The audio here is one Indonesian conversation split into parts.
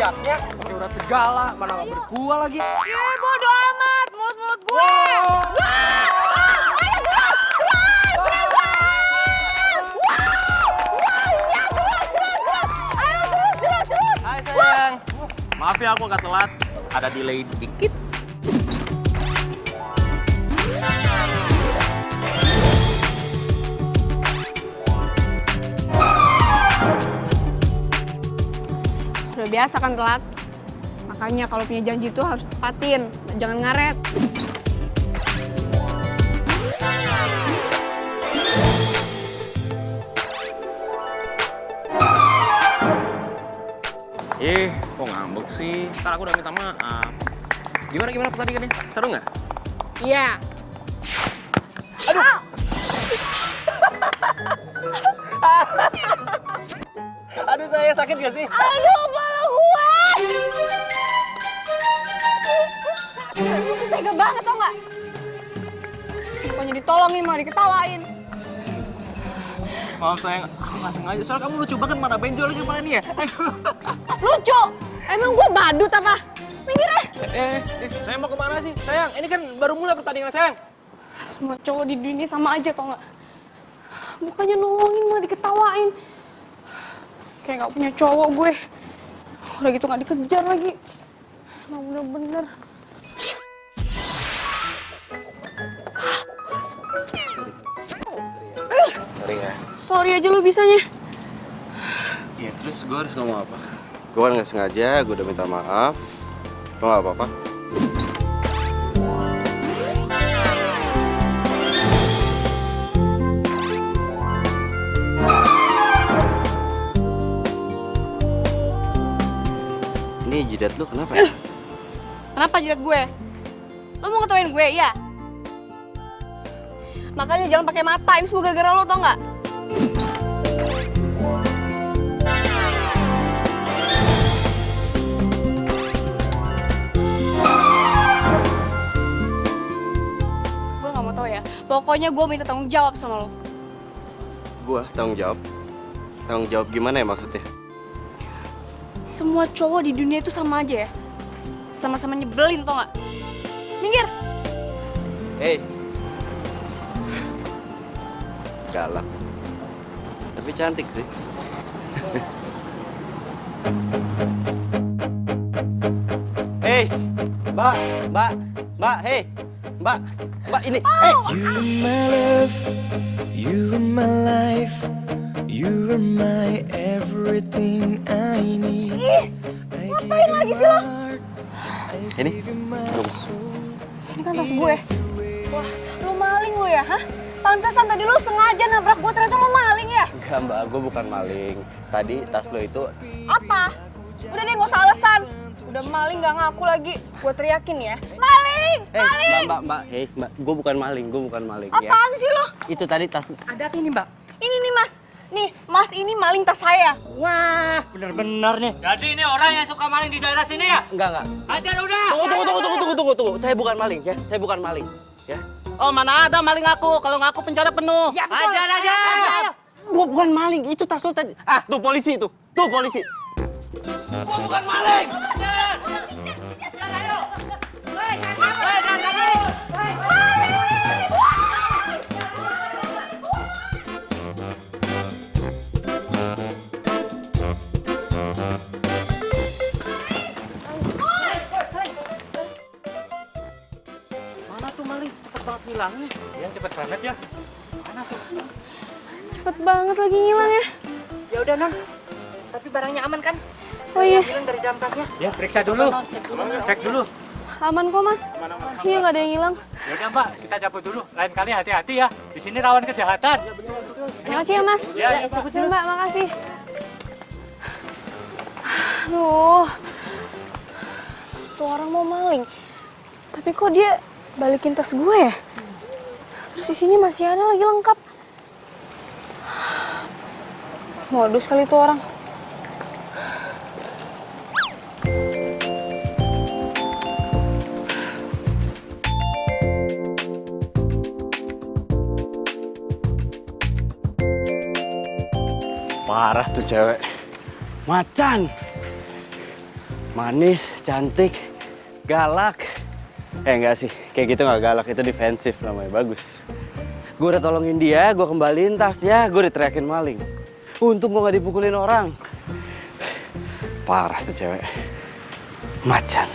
liatnya pakai urat segala, mana nggak bergua lagi. Bodo amat, mulut gue. Hai sayang, maaf ya aku agak telat, ada delay dikit. Udah biasa kan telat. Makanya kalau punya janji itu harus tepatin, jangan ngaret. Kok ngambek sih? Ntar aku udah minta maaf. Gimana pertandingannya? Seru nggak? Iya. Aduh! Aduh saya sakit gak sih? Aduh, kepala gue! Lu tega banget tau nggak? Bukannya ditolongin malah diketawain. Maaf sayang, aku nggak sengaja. Soalnya kamu lucu banget, mana benjol lagi kepala ini ya. Lucu? Emang gue badut apa? Minggir ah! Saya mau kemana sih? Sayang, ini kan baru mulai pertandingan sayang. Semua cowok di dunia sama aja tau nggak? Bukannya nolongin malah diketawain. Kayak nggak punya cowok gue. Udah gitu nggak dikejar lagi. Emang bener-bener. Sorry ya. Sorry aja lu bisanya. Ya terus gue harus ngomong apa? Gue kan nggak sengaja, gue udah minta maaf. Lo nggak apa-apa? Ini jidat lu kenapa ya? Kenapa jidat gue? Lo mau ngetawain gue, iya? Makanya jangan pakai mata, ini semua gara-gara lo, tau nggak? Gue nggak mau tahu ya. Pokoknya gue minta tanggung jawab sama lo. Gue tanggung jawab? Tanggung jawab gimana ya maksudnya? Semua cowok di dunia itu sama aja ya. Sama-sama nyebelin, tau nggak? Minggir! Hei! Galak. Tapi cantik sih. Hei! Mbak, hei! Mbak, ini, hei! You are my life, you are my everything I need. Ngapain lagi sih lo? Ini, Ini kan tas gue. Wah, lo maling lo ya, hah? Pantesan tadi lo sengaja nabrak gue, ternyata lo maling ya? enggak mbak, gue bukan maling. Tadi tas lo itu... Apa? Udah deh, nggak usah alasan. Udah maling nggak ngaku lagi. Gue teriakin ya. Maling! Maling! Mbak, hei, mbak, gue bukan maling ya. Apaan sih lo? Itu tadi tas... Ada apa ini mbak? Ini nih mas. Nih, mas ini maling tas saya. Wah, bener-bener nih. Jadi ini orang yang suka maling di daerah sini ya? Enggak. Ajar udah! Tunggu. Saya bukan maling ya, saya bukan maling. Ya. Oh mana ada maling aku, kalau ngaku penjara penuh. Ya, ajar aja! Gue bukan maling, itu tas lo tadi. Ah, tuh polisi itu. Tuh polisi. Gue bukan maling. Mana tuh maling? Cepet banget ngilangnya. Iya cepet banget ya. Mana tuh? Cepet banget lagi ngilang ya. Ya udah non, tapi barangnya aman kan? Oh iya, Hilang dari dalam tasnya. Ya periksa dulu. Cek dulu. aman kok mas. Iya nggak ada yang hilang. Ya udah mbak, kita cabut dulu. Lain kali hati-hati ya. Di sini rawan kejahatan. Makasih ya mas. Ya, Ya mbak, makasih. Aduh, tuh orang mau maling. Tapi kok dia balikin tas gue ya? Terus di sini masih ada lagi lengkap. Modus kali tuh orang. Parah tuh cewek. Macan. Manis, cantik, galak. Enggak sih, kayak gitu nggak galak, itu defensif namanya, bagus. Gue udah tolongin dia, gue kembaliin tasnya, gue diteriakin maling. Untung gue nggak dipukulin orang. Parah tuh cewek. Macan.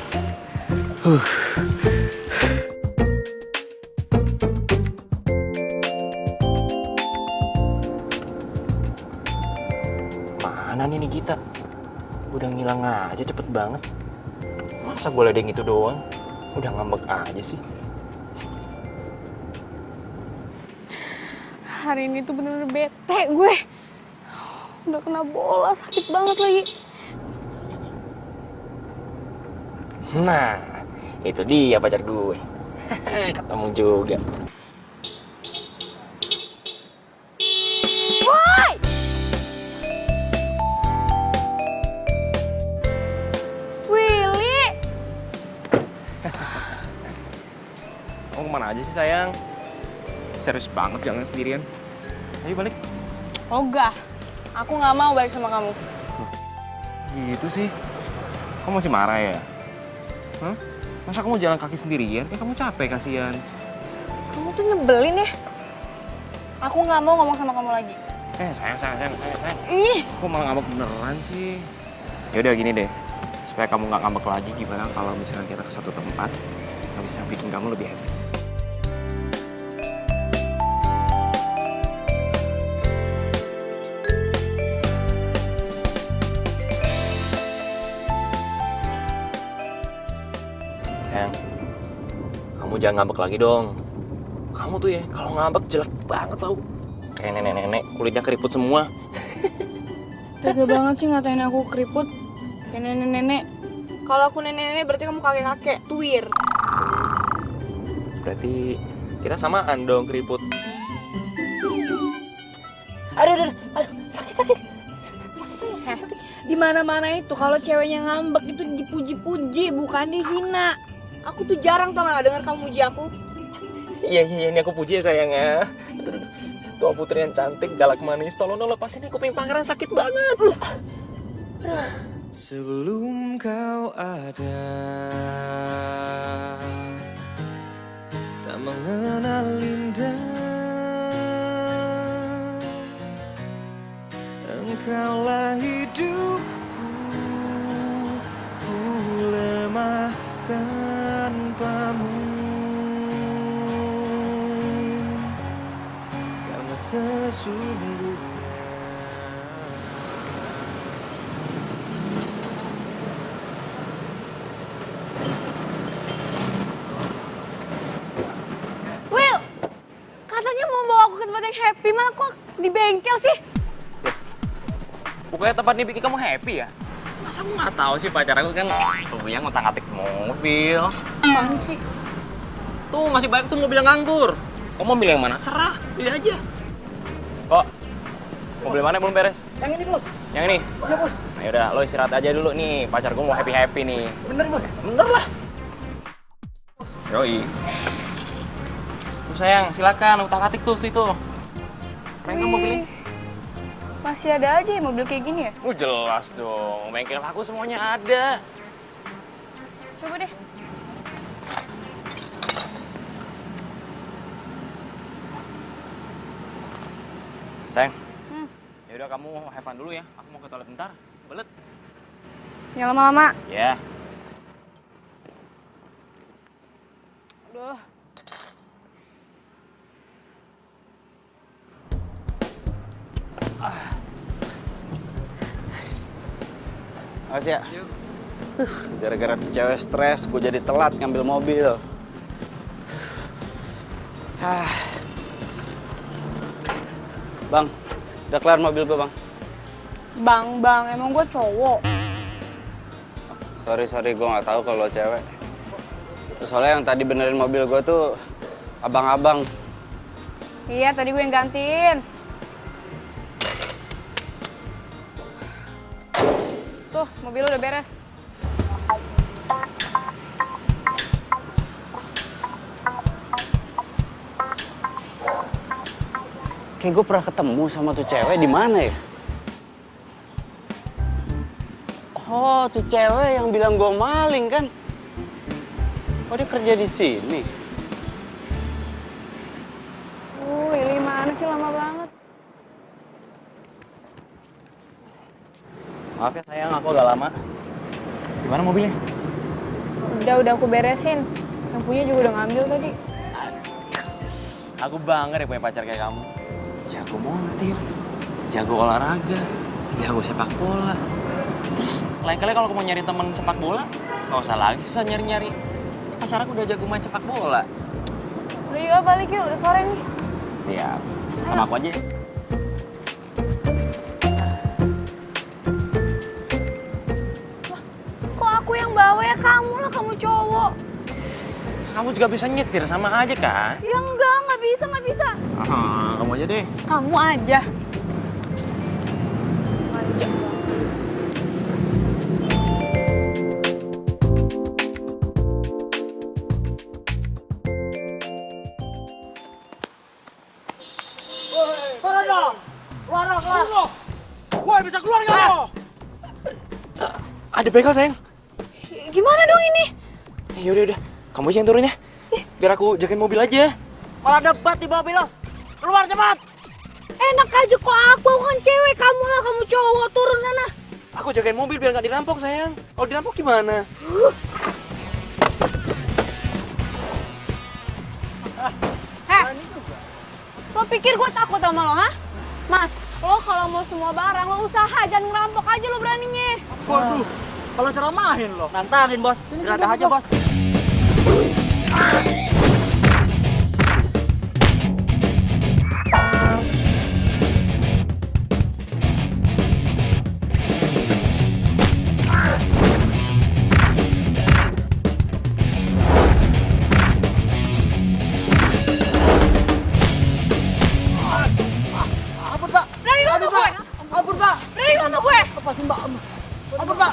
Mana nih Gita? Udah ngilang aja cepet banget. Masa gue ledeng gitu doang? Udah ngambek aja sih. Hari ini tuh bener-bener bete gue. Udah kena bola, sakit banget lagi. Nah, itu dia pacar gue. Ketemu juga. Woi! Willy! Kamu kemana aja sih sayang? Serius banget jangan sendirian. Ayo balik. Ogah, aku nggak mau balik sama kamu. Gitu sih. Kamu masih marah ya? Hah? Masa kamu jalan kaki sendirian? Kayak kamu capek kasihan. Kamu tuh nyebelin ya. Aku nggak mau ngomong sama kamu lagi. Sayang. Ih! Kok malah ngambek beneran sih? Yaudah gini deh. Supaya kamu nggak ngambek lagi, gimana kalau misalnya kita ke satu tempat yang bisa bikin kamu lebih happy? Sayang, kamu jangan ngambek lagi dong. Kamu tuh ya, kalau ngambek jelek banget tau. Kayak nenek-nenek, kulitnya keriput semua. Tega banget sih ngatain aku keriput. Kayak nenek-nenek. Kalau aku nenek-nenek berarti kamu kakek-kakek, tuir. Berarti kita samaan dong keriput. Aduh, sakit. Di mana-mana itu kalau ceweknya ngambek itu dipuji-puji, bukan dihina. Aku tuh jarang tau gak denger kamu muji aku. Iya, ini aku puji ya sayangnya. Tua putri yang cantik, galak manis, tolong dong lepasin kuping pangeran, sakit banget. Sebelum kau ada, tak mengenal indah. Engkaulah hidupku, ku lemah tanpamu. Karena sesungguhnya Will! Katanya mau bawa aku ke tempat yang happy, malah kok di bengkel sih? Pokoknya tempat ini bikin kamu happy ya? Masa aku nggak tahu sih pacar aku kan yang ngotak-ngatik mobil. Apaan sih? Tuh masih banyak tuh mobil yang nganggur. Kamu mau milih yang mana? Serah, pilih aja. Kok? Mobil mana belum beres? Yang ini, Bos. Yang ini? Iya, Bos. Nah yaudah, lo istirahat aja dulu nih. Pacar gue mau happy-happy nih. Bener, Bos. Bener lah. Yoi. Tuh sayang, silakan utak-atik tuh situ. Pengen kamu mobil ini? Masih ada aja ya mobil kayak gini ya? Jelas dong. Bengkel aku semuanya ada. Coba deh. Sayang. Yaudah kamu have fun dulu ya. Aku mau ke toilet bentar. Belet. Jangan lama-lama. Ya. Aduh. Makasih ya. Gara-gara tuh cewek stres, gue jadi telat ngambil mobil. Bang, udah kelar mobil gue bang. Bang, emang gue cowok. Sorry, gue nggak tahu kalau cewek. Soalnya yang tadi benerin mobil gue tuh abang-abang. Iya, tadi gue yang gantiin. Tuh, mobil udah beres. Kayak gue pernah ketemu sama tuh cewek di mana ya? Oh, tuh cewek yang bilang gue maling kan? Oh, dia kerja di sini. Willy mana sih lama banget? Maaf ya sayang, aku agak lama. Gimana mobilnya? Udah aku beresin. Yang punya juga udah ngambil tadi. Aku bangga deh punya pacar kayak kamu. Jago montir, jago olahraga, jago sepak bola. Terus lain kali kalau aku mau nyari temen sepak bola, nggak usah lagi susah nyari-nyari. Pacar aku udah jago main sepak bola. Udah yuk balik yuk, udah sore nih. Siap. Sama aku aja ya. Kok aku yang bawa ya? Kamu lah, kamu cowok. Kamu juga bisa nyetir sama aja kan? Ya nggak bisa, nggak bisa. Kamu aja deh. Kamu aja. Manja. Woi, bisa keluar nggak lo? Ada begal sayang. Gimana dong ini? Yaudah, kamu aja yang turun ya. Biar aku jagain mobil aja. Malah debat di mobil lo. Keluar cepat. Enak aja kok aku kan cewek, kamu lah, kamu cowok, turun sana. Aku jagain mobil biar nggak dirampok sayang. Kalau dirampok gimana? Lo pikir gue takut sama lo, ha? Mas, lo kalau mau semua barang, lo usaha, jangan ngerampok aja lo beraninya. Waduh, kalau ceramahin lo. Nantangin bos. Berada aja bos. Ampun pak. Berani lo sama gue? Ampun pak. Berani lo sama gue? Lepasin mbak. Ampun pak.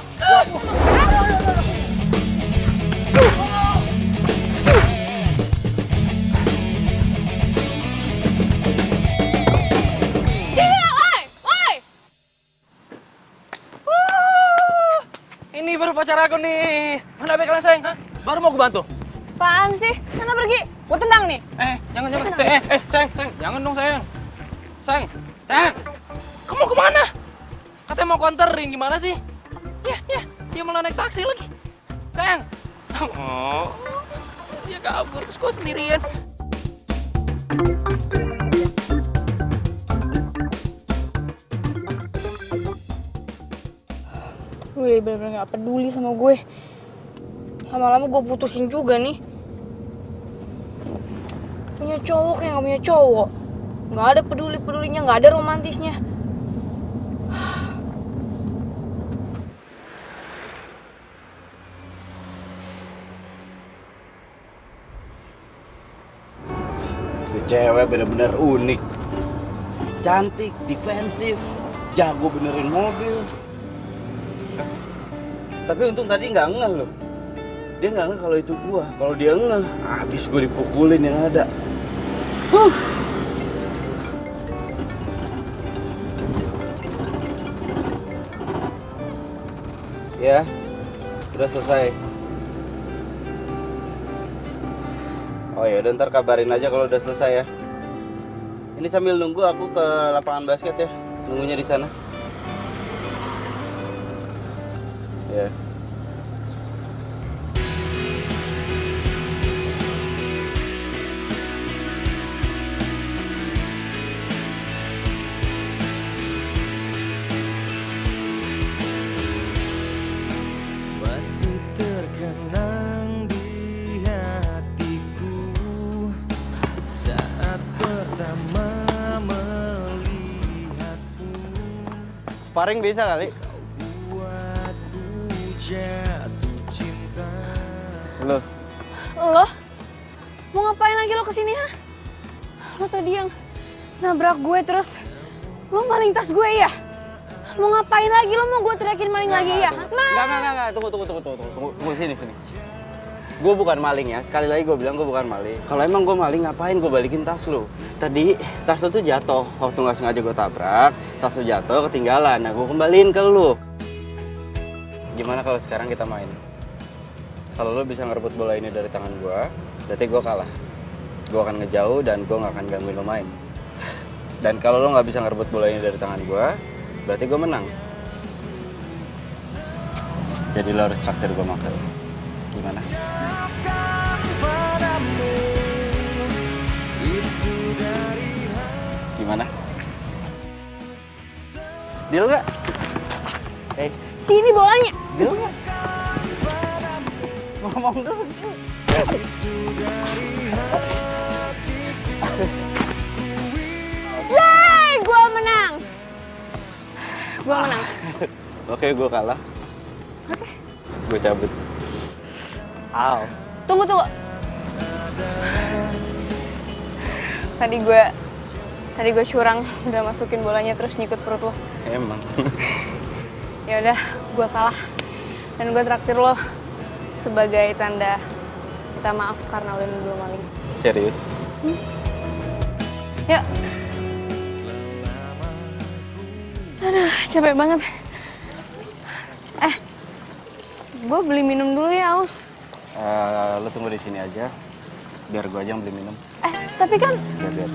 Iya, oi! Ini baru pacar aku nih. Mana begalnya sayang? Hah? Baru mau gue bantu. Apaan sih? Sana pergi. Gue tendang nih. Jangan. Sayang. Jangan dong sayang. Sayang. Kamu kemana? Katanya mau konterin, gimana sih? Ya. Dia malah naik taksi lagi. Sayang. Oh. Dia kabur, terus gue sendirian. Wih, bener-bener gak peduli sama gue. Lama-lama gue putusin juga nih. Punya cowok kayak gak punya cowok. Gak ada peduli-pedulinya, gak ada romantisnya. Tuh cewek bener-bener unik. Cantik, defensif, jago benerin mobil. Tapi untung tadi nggak ngeh loh. Dia nggak ngeh kalau itu gua. Kalau dia ngeh, habis gua dipukulin yang ada. Ya, udah selesai. Oh ya, udah ntar kabarin aja kalau udah selesai ya. Ini sambil nunggu aku ke lapangan basket ya, nunggunya di sana. Ya. Masih terkenang di hatiku saat pertama melihatmu. Sparring bisa kali? Buatku jatuh cinta. Lo. Lo? Mau ngapain lagi lo kesini, ha? Lo tadi yang nabrak gue terus lo maling tas gue ya? Mau ngapain lagi? Lo mau gue teriakin maling lagi ya? Enggak. Tunggu sini. Gue bukan maling ya. Sekali lagi gue bilang gue bukan maling. Kalau emang gue maling, ngapain gue balikin tas lo? Tadi tas lo tuh jatuh. Waktu nggak sengaja gue tabrak, tas lo jatuh ketinggalan. Nah gue kembaliin ke lo. gimana kalau sekarang kita main? Kalau lo bisa ngerebut bola ini dari tangan gue, berarti gue kalah. Gue akan ngejauh dan gue nggak akan gangguin lo main. Dan kalau lo nggak bisa ngerebut bola ini dari tangan gue, berarti gue menang. Jadi lo harus traktir gue makan. Gimana? Gimana? Deal nggak? Sini bolanya. Deal nggak? Ngomong dulu. Yeay, gue menang. Gue menang. Oke, gue kalah. Oke. Gue cabut. Aw. Tunggu. Tadi gue curang, udah masukin bolanya terus nyikut perut lo. Emang. Ya udah, gue kalah. Dan gue traktir lo sebagai tanda minta maaf karena udah nuduh lo maling. Serius? Yuk. Aduh, capek banget. Gue beli minum dulu ya, Aus. Lo tunggu di sini aja. Biar gue aja yang beli minum. Tapi kan Biar.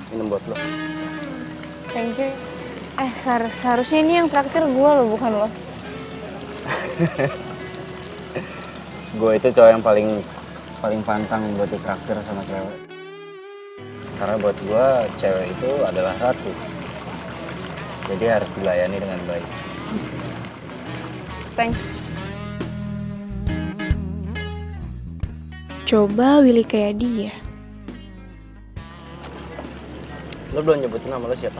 Minum buat lo. thank you. Seharusnya ini yang traktir gue lo, bukan lo. Gue itu cowok yang paling pantang buat ditraktir sama cewek. Karena buat gue, cewek itu adalah ratu. Jadi harus dilayani dengan baik. Thanks. Coba Willy kayak dia. Lo belum nyebutin nama lo siapa?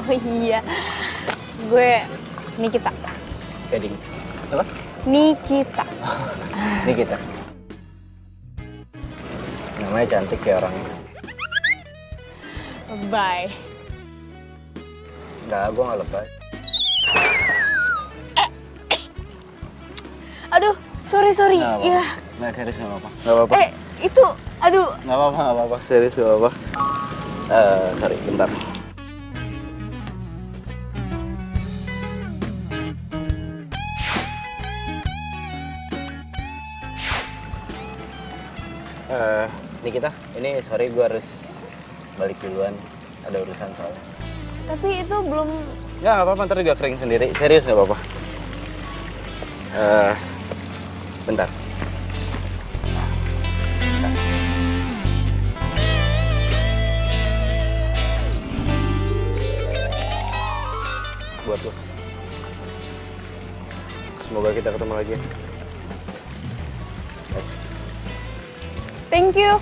Oh iya, gue Nikita. Gading. Apa? Nikita. Ini kita. Namanya cantik kayak orangnya. Bye. Enggak, gue nggak lebay. Aduh, sorry. Nggak apa-apa. Iya. Nggak, serius nggak apa-apa. Nggak apa-apa. Itu, aduh. Nggak apa-apa. Serius nggak apa-apa. Sorry, bentar. Nikita, ini sorry gue harus balik duluan. Ada urusan soalnya. Tapi itu belum. Ya nggak apa-apa, ntar juga kering sendiri. Serius nggak apa-apa. Bentar. Buat lo. Semoga kita ketemu lagi. Thank you.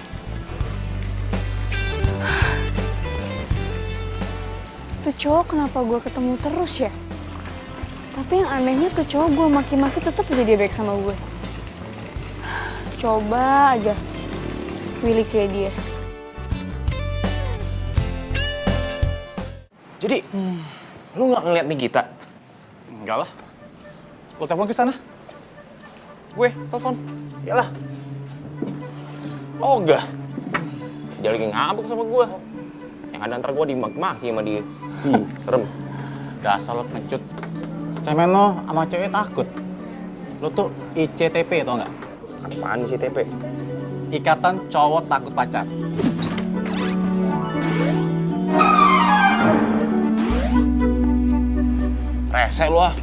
Tuh cowok kenapa gue ketemu terus ya? Tapi yang anehnya tuh cowok gue maki-maki tetap aja dia baik sama gue. Coba aja Willy kayak dia. Jadi, lu nggak ngeliat Nikita? Enggak lah. Lo telepon ke sana? Gue telepon. Yalah. Oh enggak. Dia lagi ngabuk sama gue. Yang ada ntar gue dimaki-maki sama dia. Serem. Dasar lo pengecut. Cemen lo sama cewek takut. Lo tuh ICTP tau nggak? Apaan sih TP? Ikatan Cowok Takut Pacar. Rese lu ah.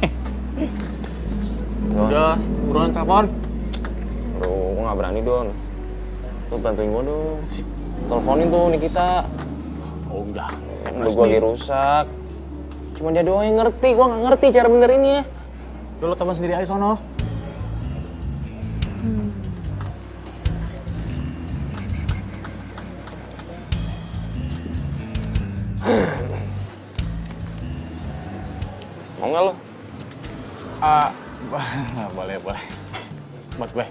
Udah, buruan telepon. Bro, gue gak berani Don. Lu bantuin gue dong. Teleponin tuh Nikita. Oh enggak. Lu gue lagi rusak. Cuma dia doang yang ngerti, gue gak ngerti cara benerinnya. Lo telepon sendiri aja sono. Mau gak lo? Boleh. Buat gue.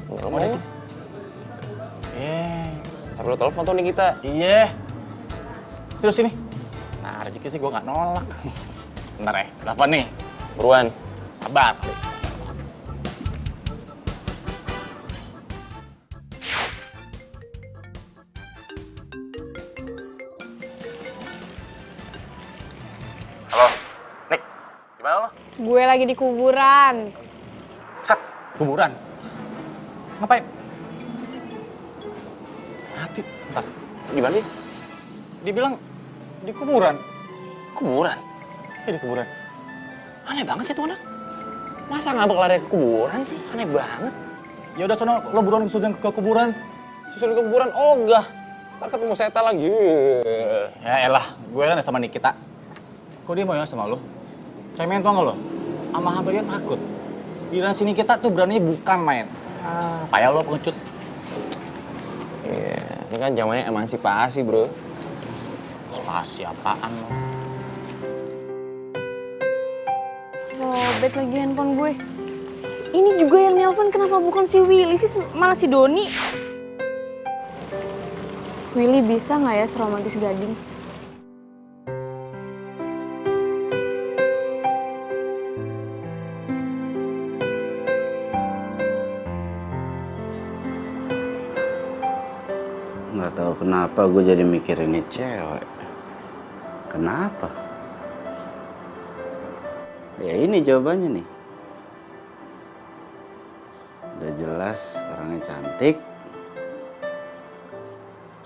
Enggak mau sih. Eh, Tapi lo telepon tuh Nikita. iya. Serius ini? Nah, rezeki sih gue nggak nolak. Bentar ya, telepon nih. Buruan. Sabar kali. Halo, Nick. Gimana lo? Gue lagi di kuburan. Set, kuburan. Ngapain? Hati, bentar. Gimana sih? Dia bilang di kuburan. Kuburan? Di kuburan. Aneh banget sih tuh anak. Masa ngabak lari ke kuburan sih? Aneh banget. Ya udah sono, lo buruan susul ke kuburan. Susul ke kuburan, oh enggak. Ntar ketemu setan lagi. Ya elah, gue kan sama Nikita. Kok dia mau ya sama lo? Cemen tau nggak lo? Sama hamba dia takut. Di sini kita tuh beraninya bukan main. Payah lo pengecut. Iya, ini kan zamannya emansipasi, bro. Spasi apaan lo? Lobet lagi handphone gue. Ini juga yang nelpon kenapa bukan si Willy sih, malah si Doni. Willy bisa nggak ya seromantis Gading? Nggak tahu kenapa gue jadi mikir ini cewek. Kenapa? Ya ini jawabannya nih. Udah jelas orangnya cantik.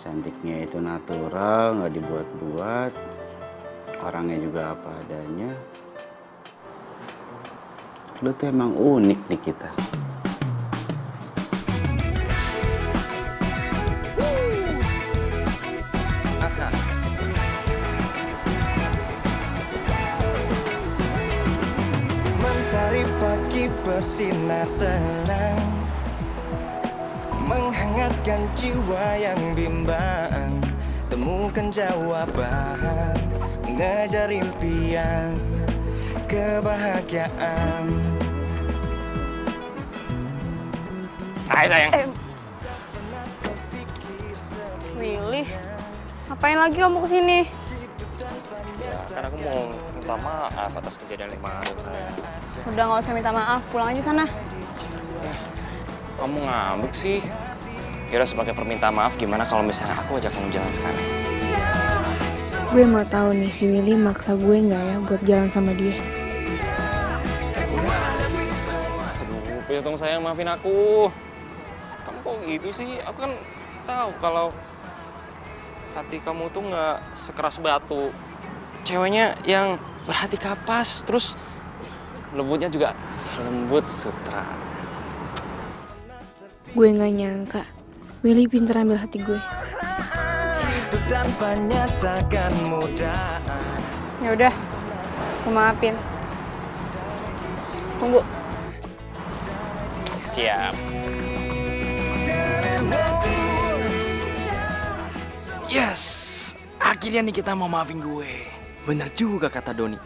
Cantiknya itu natural, nggak dibuat-buat. Orangnya juga apa adanya. Lu tuh emang unik nih kita. Mentari pagi bersinar terang, menghangatkan jiwa yang bimbang. Temukan jawaban, mengejar impian, kebahagiaan. Hai sayang. Willy, ngapain lagi kamu kesini? Ya, kan aku mau minta maaf atas kejadian kemarin sayang. Udah nggak usah minta maaf, pulang aja sana. Kamu ngambek sih. Yaudah sebagai permintaan maaf gimana kalau misalnya aku ajak kamu jalan sekarang? Gue mau tahu nih si Willy maksa gue nggak ya buat jalan sama dia. Aduh, please dong sayang maafin aku. Kamu kok gitu sih? Aku kan tahu kalau hati kamu tuh nggak sekeras batu. Ceweknya yang berhati kapas, terus lembutnya juga selembut sutra. Gue nggak nyangka Willy pinter ambil hati gue. Hidup tanpa nyatakan mudah. Ya udah, gue maafin. Tunggu. Siap. Yes, akhirnya nih kita mau maafin gue. Bener juga kata Doni.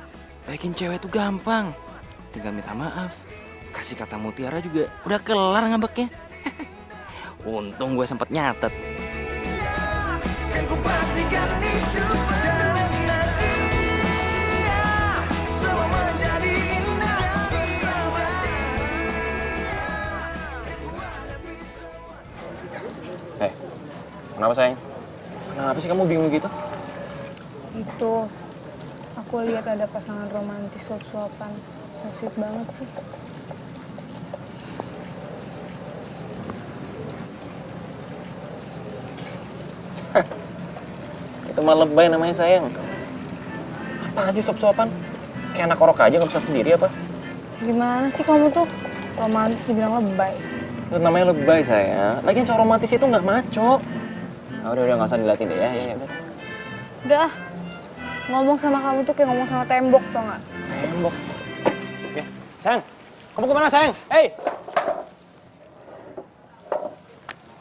Baikin cewek tuh gampang. Tinggal minta maaf. Kasih kata mutiara juga udah kelar ngambeknya. Untung gue sempet nyatet. Ku pastikan hidup dan nantinya semua menjadi indah bersama. Kenapa sayang? Kenapa sih kamu bingung gitu? Itu, aku lihat ada pasangan romantis suap-suapan. So sweet banget sih. Itu mah lebay namanya sayang. Apa sih sop-sopan? Kayak anak orok aja nggak bisa sendiri apa? Gimana sih kamu tuh? Romantis dibilang lebay. Itu namanya lebay sayang. Lagian cowok romantis itu nggak maco. Nah, udah nggak usah dilatih deh ya. Udah. Udah, ngomong sama kamu tuh kayak ngomong sama tembok, tau nggak? Tembok. Ya, sayang. Kamu kemana sayang? Hei.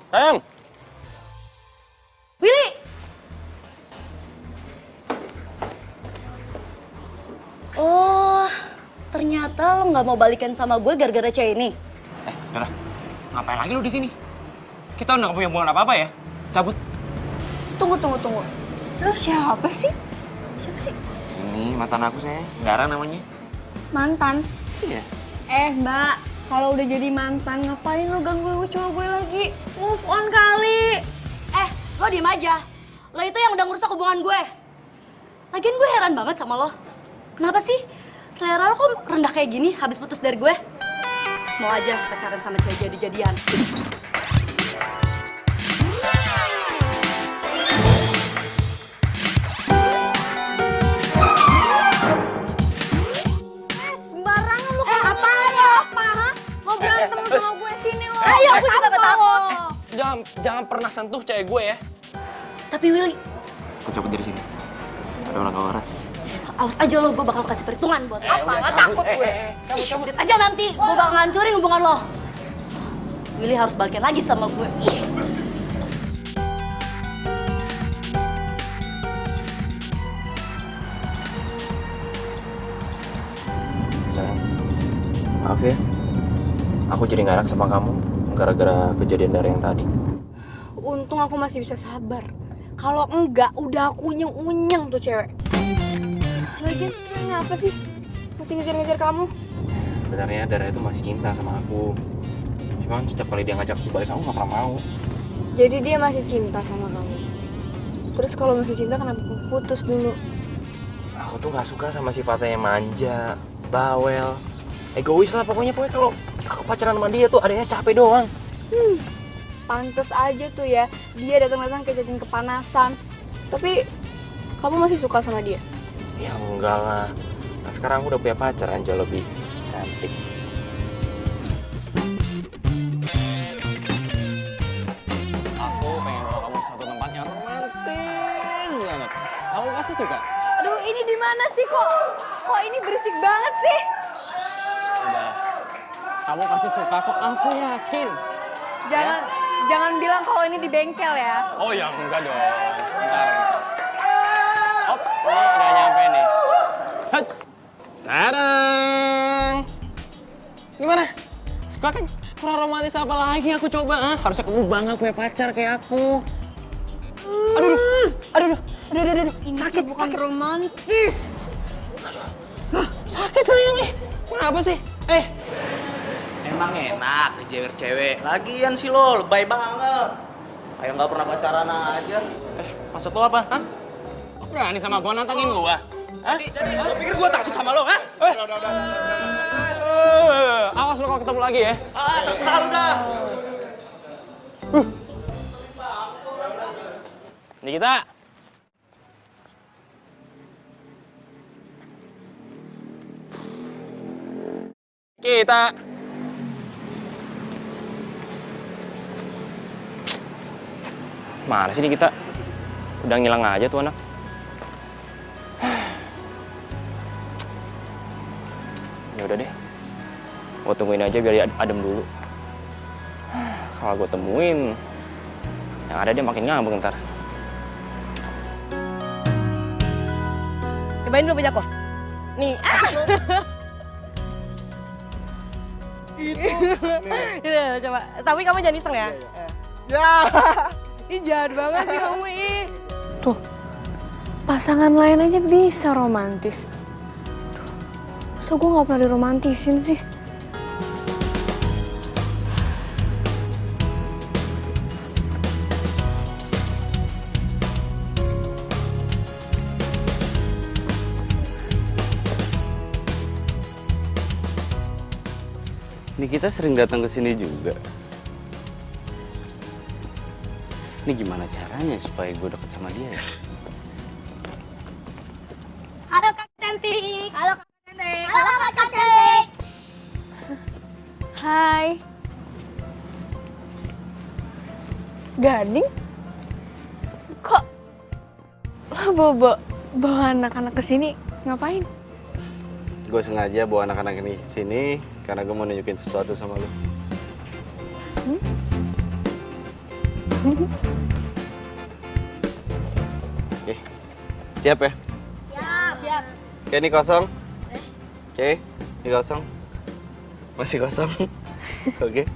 Sayang. Willy! Oh, ternyata lo nggak mau balikan sama gue gara-gara cewek ini. Udah. Ngapain lagi lu di sini? Kita udah nggak punya hubungan apa-apa ya. Cabut. Tunggu. Lo siapa sih? Siapa sih? Ini mantan aku saya, Gara namanya. Mantan? Iya. Mbak, kalau udah jadi mantan ngapain lo ganggu cowok gue lagi? Move on kali. Lo diem aja. Lo itu yang udah ngerusak hubungan gue. Lagian gue heran banget sama lo. Kenapa sih selera lo kok rendah kayak gini habis putus dari gue? Mau aja pacaran sama cewek jadi-jadian. Sembarangan lo. Apaan lo? Apa? Mau berantem sama gue sini lo. Ayo, aku juga gak takut. Jangan pernah sentuh cewek gue ya. Tapi Willy, Kita cabut dari sini. Ada orang waras. awas aja lo, gue bakal kasih perhitungan buat lo. Apa? Gak takut gue. Lihat aja nanti, gue bakal ngancurin hubungan lo. Willy harus balikin lagi sama gue. Ih. Sayang, maaf ya. Aku jadi nggak enak sama kamu gara-gara kejadian dari yang tadi. Untung aku masih bisa sabar. Kalau enggak, udah aku unyeng-unyeng tuh cewek. Lagian, ngapa sih? Masih ngejar-ngejar kamu? Sebenarnya Dara itu masih cinta sama aku. Cuman setiap kali dia ngajak aku balik, aku nggak pernah mau. Jadi dia masih cinta sama kamu. Terus kalau masih cinta kenapa putus dulu? Aku tuh nggak suka sama sifatnya yang manja, bawel, egois lah pokoknya kalau aku pacaran sama dia tuh adanya capek doang. Pantes aja tuh ya, dia datang-datang kayak cacing kepanasan. Tapi kamu masih suka sama dia? Ya enggak lah. Nah sekarang aku udah punya pacar yang jauh lebih cantik. Aku pengen bawa kamu ke satu tempat yang romantis banget. Kamu pasti suka. Aduh, ini di mana sih kok? Kok ini berisik banget sih? Udah. Kamu pasti suka kok. Aku yakin. Jangan bilang kalau ini di bengkel ya. Oh ya enggak dong. Bentar. Op, ini udah nyampe nih. Hat. Tadang. Gimana? Suka kan? Kurang romantis apa lagi aku coba? Harusnya kamu bangga punya pacar kayak aku. Aduh. Ini sakit, bukan romantis. Sakit sayang Kenapa sih? Emang enak dijewer cewek. Lagian sih lo lebay banget. Kayak nggak pernah pacaran aja. Maksud lo apa? Hah? Berani sama gua nantangin gua? Jadi lo pikir gua takut sama lo, ha? Awas lo kalau ketemu lagi ya. Terserah lo dah. Nikita. Kita. Mana sih Nikita? Udah ngilang aja tuh anak. Ya udah deh. Gua tungguin aja biar dia adem dulu. Kalau gua temuin, yang ada dia makin ngambek ntar. Cobain dulu punya aku. Nih. Iya, coba. Tapi kamu jangan iseng ya. Ya. Ih, jahat banget sih kamu, ih. Tuh, pasangan lain aja bisa romantis. Masa gue gak pernah diromantisin sih? Ini kita sering datang ke sini juga. Ini gimana caranya supaya gue deket sama dia ya? Halo Kak Cantik. Halo Kak Cantik. Halo Kak Cantik. Hai. Gading? Kok lo bawa anak-anak ke sini ngapain? Gue sengaja bawa anak-anak ini ke sini karena gue mau nunjukin sesuatu sama lo. Oke, siap ya? Siap. Oke, ini kosong. Oke, ini kosong. Masih kosong. Oke.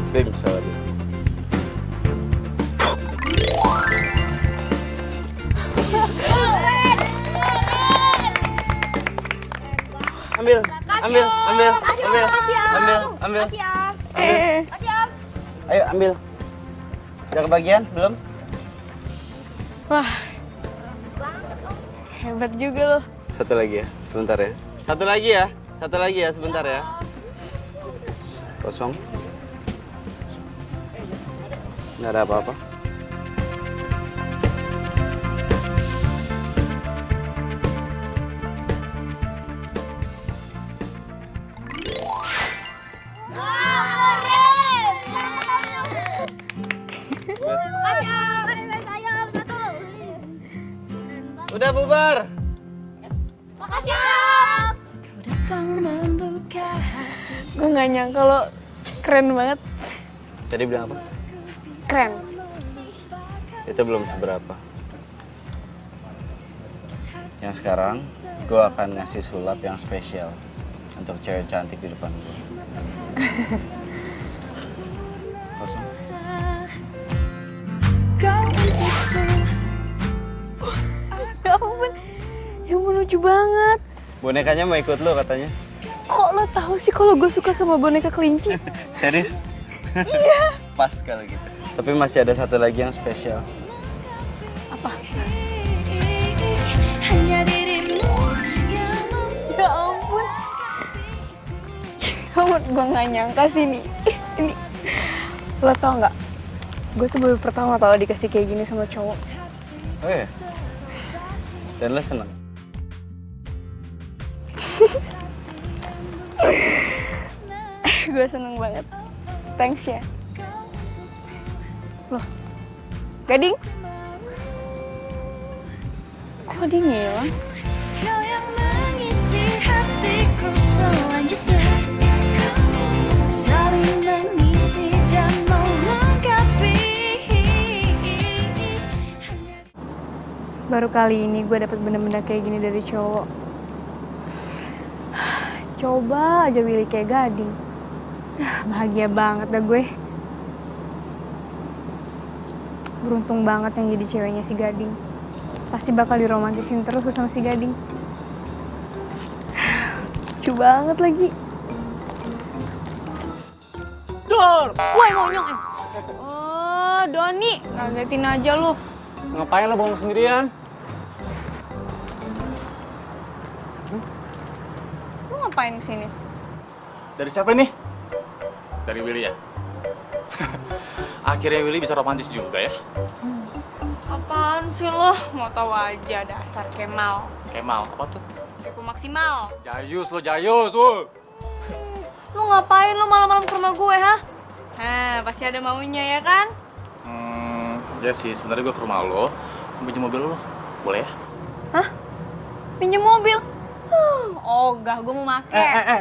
Bim, salah. ambil, ambil, ambil, Makasih, ambil, makasih, Om. ambil, ambil. Makasih ya. Eh, Makasih Om. Ayo ambil. Udah kebagian belum? wah, hebat juga lo. Satu lagi ya, sebentar ya. Satu lagi ya, satu lagi ya, sebentar ya. Kosong. Nggak ada apa-apa. Makasih Om. Saya Om satu. Udah bubar. Makasih Om. Gue nggak nyangka lo keren banget. Tadi bilang apa? Keren. Itu belum seberapa. Yang sekarang, gue akan ngasih sulap yang spesial untuk cewek cantik di depan gue. Kosong. Ya ampun, ya ampun lucu banget. Bonekanya mau ikut lu katanya. Kok lo tahu sih kalau gue suka sama boneka kelinci? Serius? Iya. Pas kalau gitu. Tapi masih ada satu lagi yang spesial. Apa? Hanya dirimu yang Ya ampun. Kamu, gue nggak nyangka sih ini. Lo tau nggak? Gue tuh baru pertama tau dikasih kayak gini sama cowok. Oh iya? Dan lo seneng? Gue seneng banget. Thanks ya. Loh, Gading? Kok dia ngilang? kau yang mengisi hatiku selanjutnya. Saling mengisi dan melengkapi. Baru kali ini gue dapet benda-benda kayak gini dari cowok. Coba aja Willy kayak Gading. Bahagia banget dah gue. Beruntung banget yang jadi ceweknya si Gading. Pasti bakal diromantisin terus tuh sama si Gading. Lucu banget lagi. Dor! Woi monyong Oh, Doni, ngagetin aja lu. Ngapain lo bengong sendirian? Lu ngapain kesini? Dari siapa nih? Dari Willy ya? Akhirnya Willy bisa romantis juga ya? Apaan sih lo? Mau tahu aja dasar Kemal. Kemal, apa tuh? Kepo maksimal. Jayus lo, Jayus, wo. Lu ngapain lu malam-malam ke rumah gue, ha? Pasti ada maunya ya kan? Ya sih, sebenarnya gue ke rumah lo, pinjam mobil lo, boleh ya? Hah? Pinjem mobil? Ogah, gue mau make.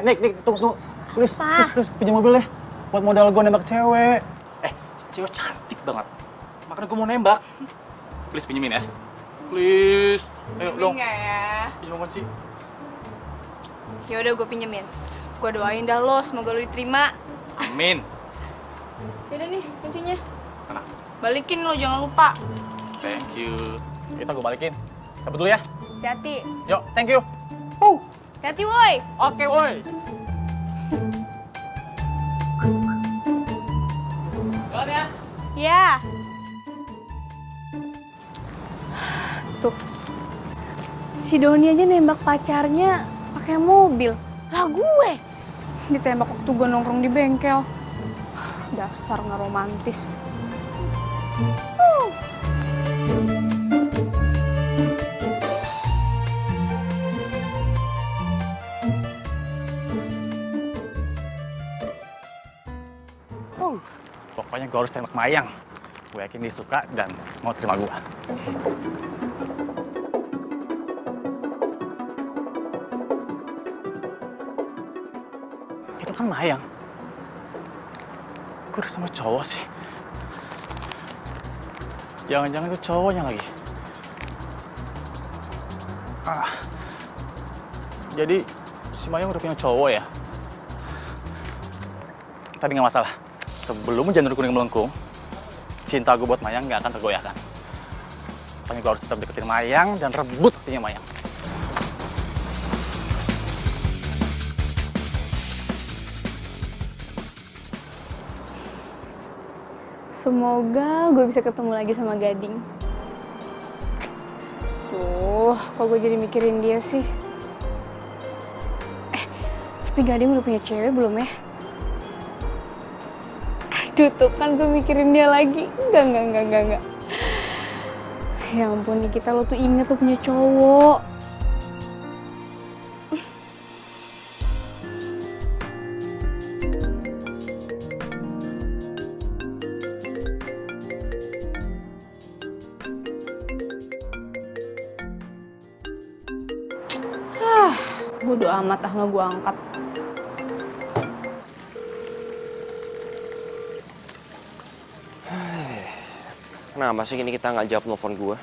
Nick, tunggu. Please, Apa? please, pinjam mobil deh. Buat modal gue nembak cewek. Cewek cantik banget. Makanya gue mau nembak. Please pinjemin ya. Please. Ayo dong, Enggak ya? pinjam kunci. Yaudah gue pinjemin. Gue doain dah lo, semoga lo diterima. Amin. Yaudah nih, kuncinya. Mana? Balikin lo, jangan lupa. Thank you. Kita gue balikin. Cabut dulu ya. Hati-hati. Yuk, thank you. Hati-hati, woi. Oke, woi. Jalan ya. Ya. Tuh. Si Doni aja nembak pacarnya pakai mobil. Lah gue ditembak waktu gue nongkrong di bengkel. Dasar nggak romantis. Pokoknya gue harus tembak Mayang. Gue yakin dia suka dan mau terima gue. Itu kan Mayang. Gue udah sama cowok sih. Jangan-jangan itu cowoknya lagi. Jadi si Mayang udah punya cowok ya? Tapi nggak masalah. Sebelum janur kuning melengkung, cinta gue buat Mayang nggak akan tergoyahkan. Pokoknya gue harus tetap deketin Mayang dan rebut hatinya Mayang. Semoga gue bisa ketemu lagi sama Gading. Tuh, kok gue jadi mikirin dia sih? Tapi Gading udah punya cewek belum ya? Aduh, tuh kan gue mikirin dia lagi. Enggak. Ya ampun, Nikita, lo tuh inget lo punya cowok. Bodo amat nggak gue angkat. Kenapa sih ini kita nggak jawab telepon gue?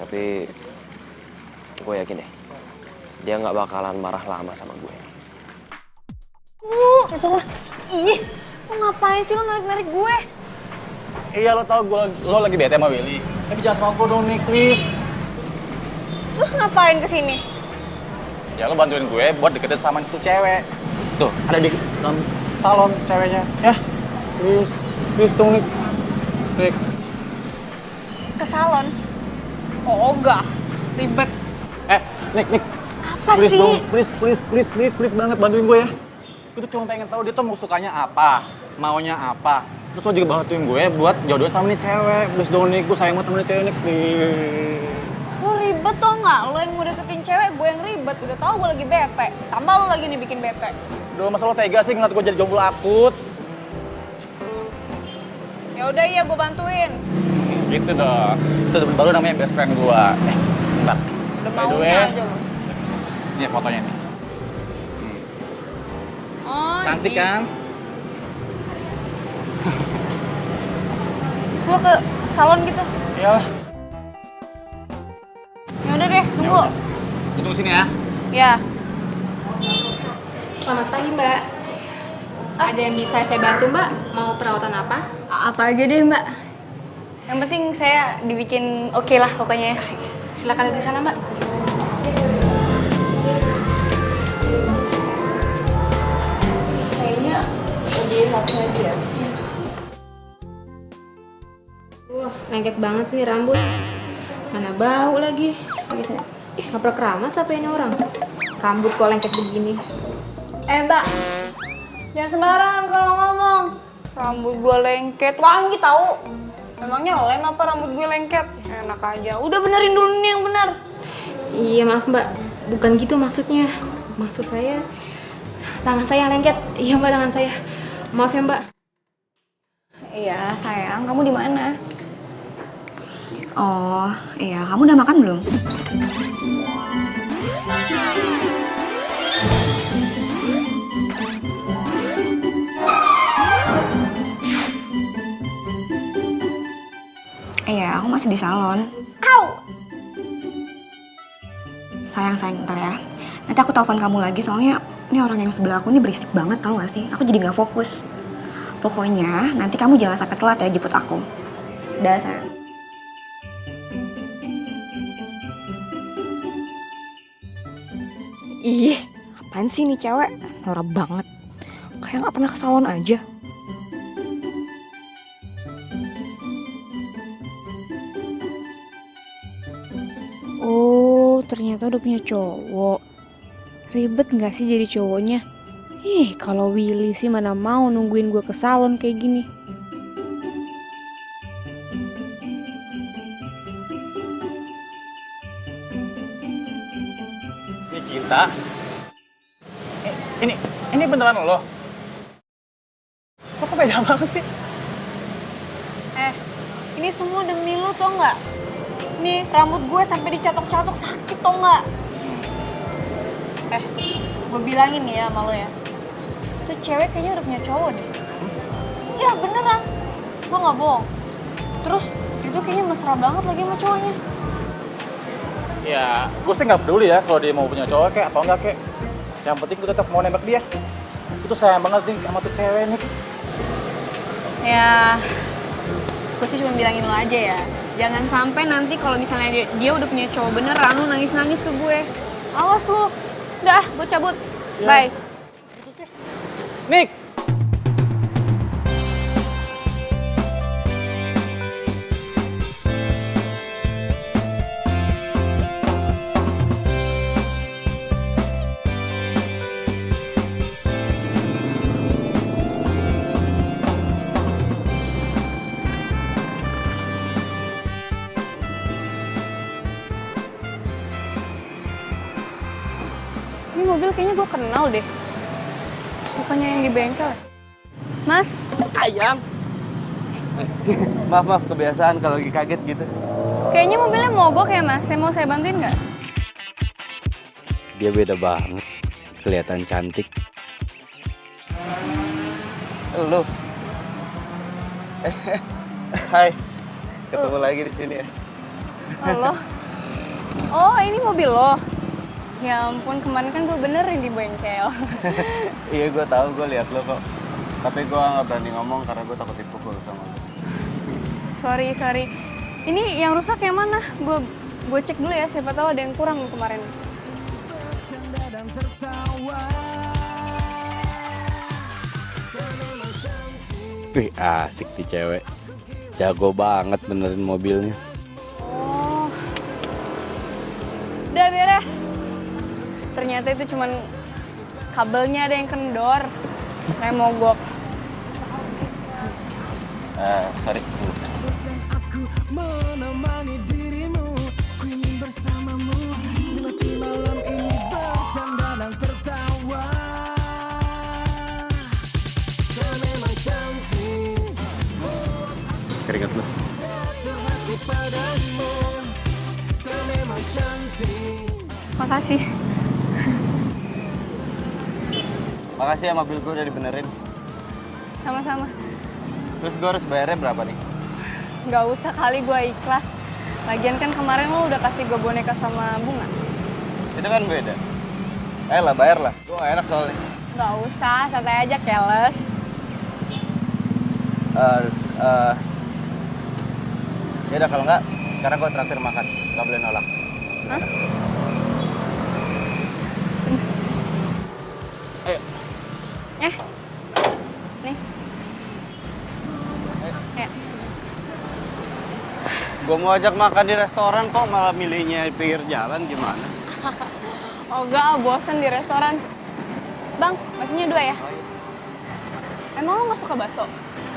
Tapi gue yakin deh, dia nggak bakalan marah lama sama gue. Itu lah. Ih, lo ngapain sih lo narik-narik gue? Iya, lo tau lo lagi bete sama Willy. Tapi jangan sama aku dong nih, please. Terus ngapain kesini? Ya lo bantuin gue buat deketin sama itu cewek. Tuh, ada di dalam salon ceweknya. Ya, please dong, Nik. Ke salon? Oh, enggak. Ribet. Nik. Apa Please sih? dong, please banget bantuin gue ya. Gue tuh cuma pengen tahu dia tuh mau sukanya apa, maunya apa. Terus lo juga bantuin gue buat jodohin sama nih cewek. Please dong, Nik. Gue sayang banget sama nih cewek, Nik. Lo ribet tau nggak? Lo yang mau deketin cewek, gue yang ribet. Udah tau gue lagi bete. Tambah lo lagi nih bikin bete. Udah, masa lo tega sih ngeliat gue jadi jomblo akut? Ya udah, iya gue bantuin. Gitu dong. Itu baru namanya best friend gue. Bentar. Udah By the maunya way, aja lo. ini fotonya nih. Oh, Cantik ini. kan? Terus lo ke salon gitu? Iyalah. Ya udah deh, tunggu. Gue tunggu sini ya. Ya. Selamat pagi, Mbak. Ada yang bisa saya bantu, Mbak? Mau perawatan apa? Apa aja deh, Mbak. Yang penting saya dibikin oke lah pokoknya ya. Silakan duduk di sana, Mbak. Kayaknya lebih satu aja. Lengket banget sih rambut. Mana bau lagi. Ngaprak keramas apa ini orang? Rambut kok lengket begini. Mbak, jangan sembarangan kalau ngomong. Rambut gue lengket, wangi tahu. Memangnya lem apa rambut gue lengket? Enak aja. Udah benerin dulu nih yang benar. Iya, maaf, Mbak. Bukan gitu maksudnya. Maksud saya, tangan saya yang lengket. Iya, Mbak, tangan saya. Maaf ya, Mbak. Iya, sayang. Kamu di mana? Oh, iya. Kamu udah makan belum? Iya, aku masih di salon. Au! Sayang, ntar ya. Nanti aku telepon kamu lagi, soalnya ini orang yang sebelah aku ini berisik banget, tau gak sih? Aku jadi gak fokus. Pokoknya, nanti kamu jangan sampai telat ya jemput aku. Dah, sayang. Ih, apaan sih nih cewek? Norak banget. Kayak gak pernah ke salon aja. Oh, ternyata udah punya cowok. Ribet nggak sih jadi cowoknya? Kalau Willy sih mana mau nungguin gue ke salon kayak gini. Nikita. Ini beneran lo? Kok beda banget sih? Ini semua demi lu tau nggak? Nih, rambut gue sampai dicatok-catok sakit tau nggak? Gue bilangin nih ya sama lo ya. Itu cewek kayaknya udah punya cowok deh. Iya beneran. Gue nggak bohong. Terus itu kayaknya mesra banget lagi sama cowoknya. Ya, gue sih nggak peduli ya kalau dia mau punya cowok kayak atau enggak kayak. Yang penting gue tetap mau nembak dia. Itu sayang banget nih sama tuh cewek nih. Ya, gue sih cuma bilangin lo aja ya. Jangan sampai nanti kalau misalnya dia udah punya cowok beneran, lo nangis-nangis ke gue. Awas lo, Udah, gue cabut. Bye. Nick! Ini mobil kayaknya gue kenal deh. Bukannya yang di bengkel. Mas, Ayam. Maaf, kebiasaan kalau lagi kaget gitu. kayaknya mobilnya mogok ya mas. Mau saya bantuin nggak? Dia beda banget. Kelihatan cantik. Lu. Hai. Ketemu lagi di sini ya. Halo. Oh, ini mobil lo. Ya ampun, kemarin kan gue benerin di bengkel. Iya, gue tahu, gue lihat lo kok. Tapi gue nggak berani ngomong karena gue takut dipukul sama lo. Sorry. Ini yang rusak yang mana? Gue cek dulu ya, siapa tahu ada yang kurang kemarin. Wih, asik nih cewek. Jago banget benerin mobilnya. Oh. Udah beres. Ternyata itu cuman kabelnya ada yang kendor. Kayak mogok. Sorry. Aku menemani dirimu, ku ingin bersamamu, menikmati malam ini bercanda dan tertawa. Kau memang cantik, Keringat lo. jatuh hati padamu. Kau memang cantik. Makasih. Makasih ya, mobil gue udah dibenerin. Sama-sama. Terus gue harus bayarnya berapa nih? Gak usah kali, gue ikhlas. Lagian kan kemarin lo udah kasih gue boneka sama bunga. Itu kan beda. Lah, bayar lah. Gue gak enak soalnya. Gak usah, santai aja, keles. Yaudah kalau enggak, sekarang gue traktir makan. Gak boleh nolak. Hah? Ayo. Nih. Ya. Gue mau ajak makan di restoran kok malah milihnya di pinggir jalan, gimana? Oh enggak, bosen di restoran. Bang, baksonya 2 ya? Emang lo gak suka bakso?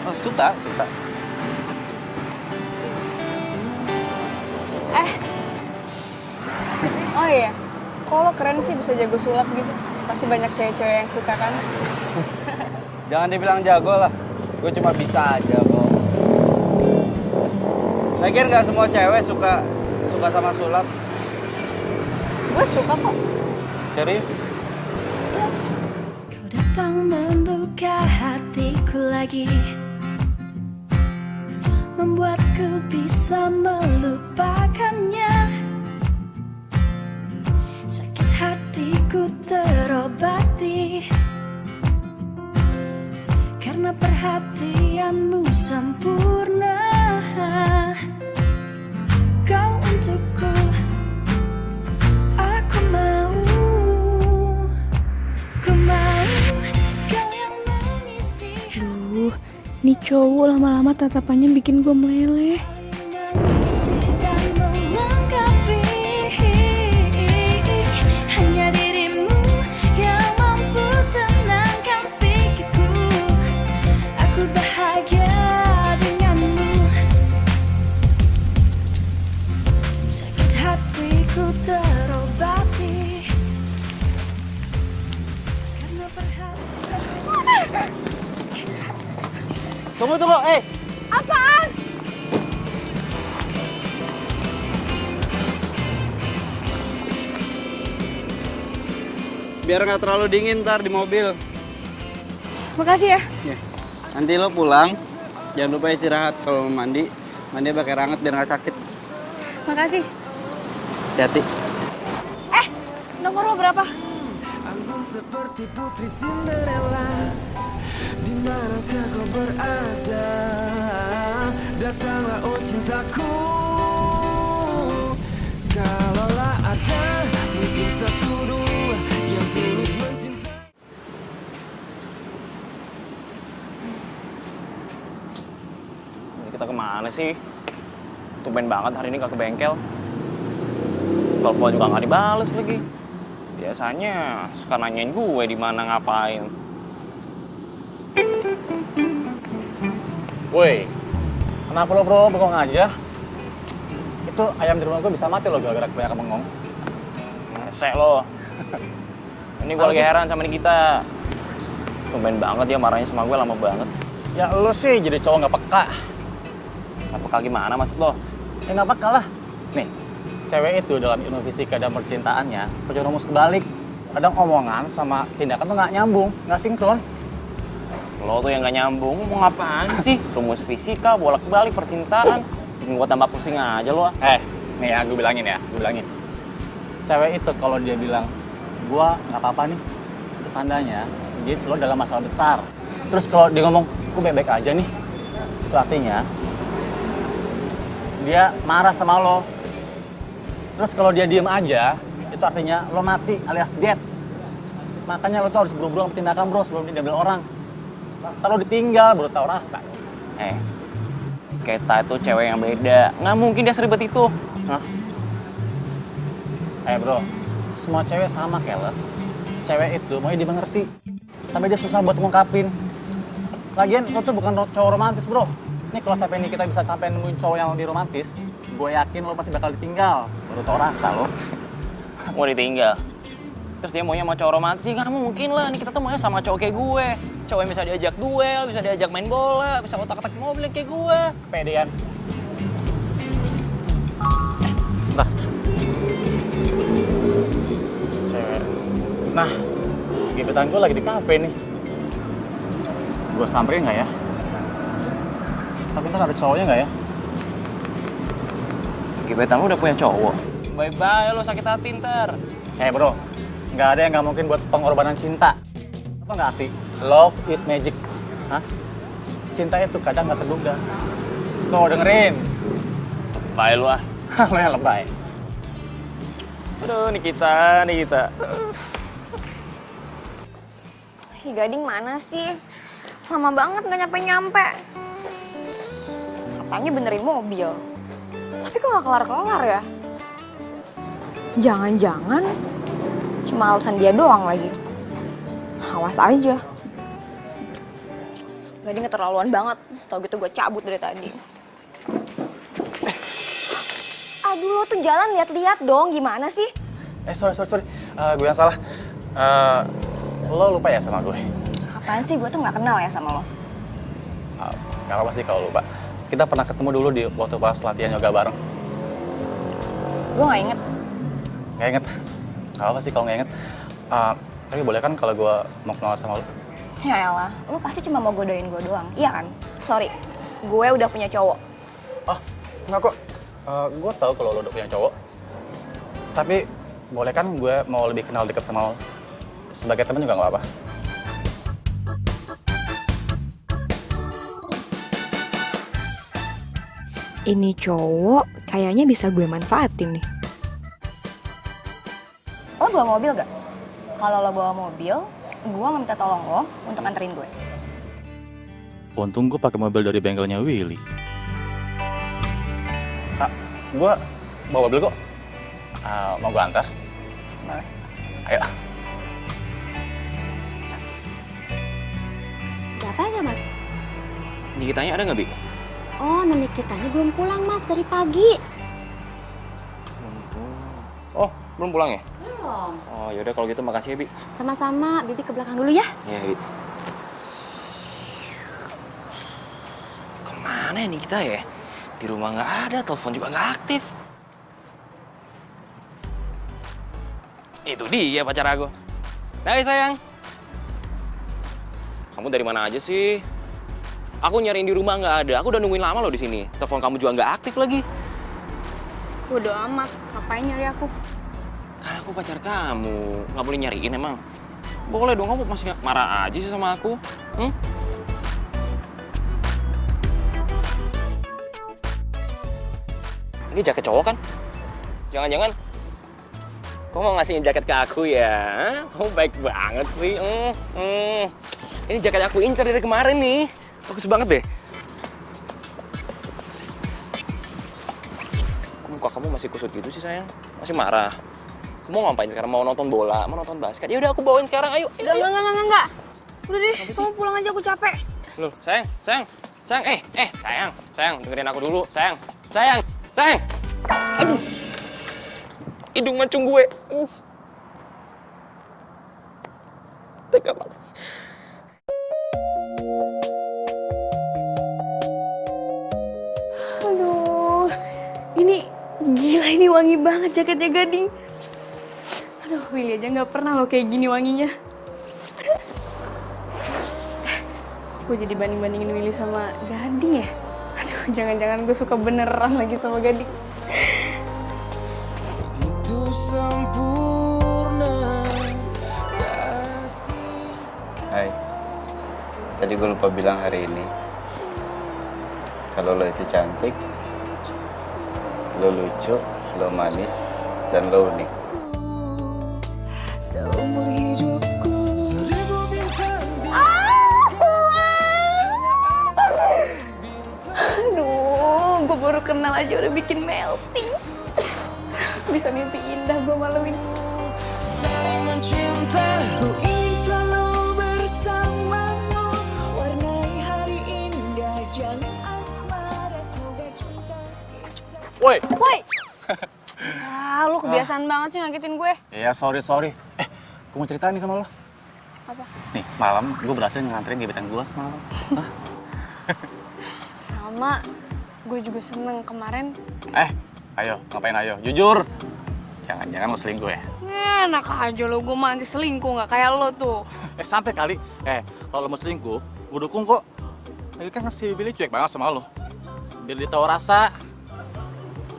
Oh, suka. Oh iya, kok lo keren sih bisa jago sulap gitu. Pasti banyak cewek-cewek yang suka kan? Jangan dibilang jago lah. Gue cuma bisa aja kok. Lagian nggak semua cewek suka sama sulap. Gue suka kok. Serius? Kau datang membuka hatiku lagi, membuatku bisa melupakannya. Sakit hatiku terobati karena perhatianmu sempurna. Kau untukku, aku mau kau yang mengisi. Duh, nih cowok lama-lama tatapannya bikin gue meleleh. Mengisi dan melengkapi, hanya dirimu yang mampu tenangkan pikirku. Aku bahagia denganmu. Sakit hatiku terobati karena perhatian. Tunggu. Apaan? Biar nggak terlalu dingin ntar di mobil. Makasih ya. Ya. Nanti lo pulang, jangan lupa istirahat. Kalau mau mandi pakai hangat biar nggak sakit. Makasih. Hati-hati. Nomor lo berapa? Anggun seperti putri Cinderella, di manakah kau berada? Datanglah oh cintaku. Kalaulah ada mungkin 1, 2 Kita kemana sih? Tumben banget hari ini gak ke bengkel. Telepon juga gak dibales lagi. Biasanya suka nanyain gue di mana ngapain. Woi, kenapa lo bro bengong aja? Itu ayam di rumah gue bisa mati lo gara-gara kebanyakan bengong. Ngesek lo. Ini gue lagi heran sama Nikita. Tumben banget dia marahnya sama gue lama banget. Ya lo sih jadi cowok nggak peka. Gak peka gimana maksud lo? Ya nggak peka lah. Nih, cewek itu dalam ilmu fisika dan percintaannya punya rumus kebalik. Kadang omongan sama tindakan tuh nggak nyambung, nggak sinkron. Lo tuh yang gak nyambung, mau apaan sih? Rumus fisika, bolak-balik, percintaan. Bikin gue tambah pusing aja lo. Nih ya, gue bilangin. Cewek itu kalau dia bilang, gua nggak apa-apa nih, itu tandanya dia lo dalam masalah besar. Terus kalau dia ngomong, gue baik-baik aja nih, itu artinya dia marah sama lo. Terus kalau dia diem aja, itu artinya lo mati alias dead. Makanya lo tuh harus buru-buru sama tindakan bro sebelum diambil orang. Kalau ditinggal baru tahu rasa. Keta itu cewek yang beda. Nggak mungkin dia seribet itu. Hah? Bro, semua cewek sama keles. Cewek itu maunya dimengerti, tapi dia susah buat ngungkapin. Lagian lo tuh bukan cowok romantis bro. Nih kalau sampai ini kita bisa sampai nemuin cowok yang lebih romantis, gue yakin lo pasti bakal ditinggal. Baru tau rasa lo. Mau ditinggal. Terus dia maunya sama cowok romantis, nggak mungkin lah. Nih kita tuh maunya sama cowok kayak gue. Cowok yang bisa diajak duel, bisa diajak main bola, bisa otak-atik mobil kayak gue. Kepedean. Bentar. Cewek. Nah, gebetan gue lagi di kafe nih. Gue samperin nggak ya? Tapi ntar ada cowoknya nggak ya? Gebetan lu udah punya cowok. Bye-bye lo sakit hati ntar. Bro, nggak ada yang nggak mungkin buat pengorbanan cinta. Apa nggak arti? Love is magic. Hah? Cinta itu kadang nggak terduga. Tuh dengerin. Bye lu ah. Lo yang lebay. Aduh, Nikita. Ih, Gading mana sih? Lama banget nggak nyampe-nyampe. Katanya benerin mobil. Tapi kok nggak kelar-kelar ya? Jangan-jangan cuma alasan dia doang lagi. Awas aja. Gading keterlaluan banget. Tau gitu gue cabut dari tadi. Aduh, lo tuh jalan lihat-lihat dong. Gimana sih? Sorry. Gue yang salah. Lo lupa ya sama gue? Apaan sih? Gue tuh nggak kenal ya sama lo. Gak apa sih kalau lupa. Kita pernah ketemu dulu di waktu pas latihan yoga bareng. Gue nggak inget. Gak inget? Gak apa sih kalau gak inget. Tapi boleh kan kalau gue mau kenal sama lo? Ya elah, lo pasti cuma mau godain gue doang. Iya kan? Sorry, gue udah punya cowok. Enggak kok. Gue tahu kalau lo udah punya cowok. Tapi boleh kan gue mau lebih kenal deket sama lo? Sebagai teman juga gak apa-apa. Ini cowok kayaknya bisa gue manfaatin nih. Lo bawa mobil gak? Kalau lo bawa mobil, gue minta tolong lo untuk anterin gue. Untung gue pakai mobil dari bengkelnya Willy. Gue bawa mobil kok. Mau gue antar? Boleh. Ayo. Ada apa ya, Mas? Nikitanya ada nggak, Bi? Oh, Nikitanya belum pulang, Mas, dari pagi. Oh, belum pulang ya? Belum. Oh, yaudah kalau gitu makasih ya, Bi. Sama-sama, Bibi ke belakang dulu ya. Iya, Bi. Kemana ya Nikita ya? Di rumah nggak ada, telepon juga nggak aktif. Itu dia pacar aku. Hai sayang. Kamu dari mana aja sih? Aku nyariin di rumah nggak ada. Aku udah nungguin lama loh di sini. Telepon kamu juga nggak aktif lagi. Bodo amat, ngapain nyari aku? Kan aku pacar kamu, nggak boleh nyariin emang. Boleh dong, kamu masih marah aja sih sama aku. Ini jaket cowok kan? Jangan-jangan kamu mau ngasihin jaket ke aku ya? Kamu baik banget sih. Ini jaket aku incer dari kemarin nih. Bagus banget deh. muka kamu masih kusut gitu sih sayang? Masih marah? Kamu mau ngapain sekarang? Mau nonton bola? Mau nonton basket? Ya udah aku bawain sekarang, ayo. Udah, enggak. Udah deh, kamu pulang aja, aku capek. Loh, sayang, sayang, dengerin aku dulu, sayang. Aduh, hidung mancung gue. Tega banget. Aduh, ini gila, ini wangi banget jaketnya Gading. Aduh, Willy aja nggak pernah loh kayak gini wanginya. Gue jadi banding-bandingin Willy sama Gading ya? Aduh, jangan-jangan gue suka beneran lagi sama Gading. Itu sempurna. Hai, tadi gue lupa bilang hari ini kalau lo itu cantik, lo lucu, lo manis, dan lo unik. Seumur hidupku 1000 bintang di Aduh, gue baru kenal aja udah bikin melting. Bisa mimpi indah gue malam ini. saling mencinta. Ku ingin selalu bersamamu, warnai hari indah, jalin asmara, semoga cinta. Woi. Ah, lu kebiasaan banget sih ngagetin gue. Ya sorry. Gue mau cerita nih sama lo. Apa? Nih, semalam gue berhasil nganterin gebetan gue semalam. Sama, gue juga seneng kemarin. Ayo, ngapain ayo? Jujur. Jangan-jangan lo selingkuh ya? Enak aja lo, gue mah anti selingkuh, gak kayak lo tuh. Santai kali. Kalau lo mau selingkuh, gue dukung kok. Lagi kan si Billy cuek banget sama lo. Biar dia tahu rasa.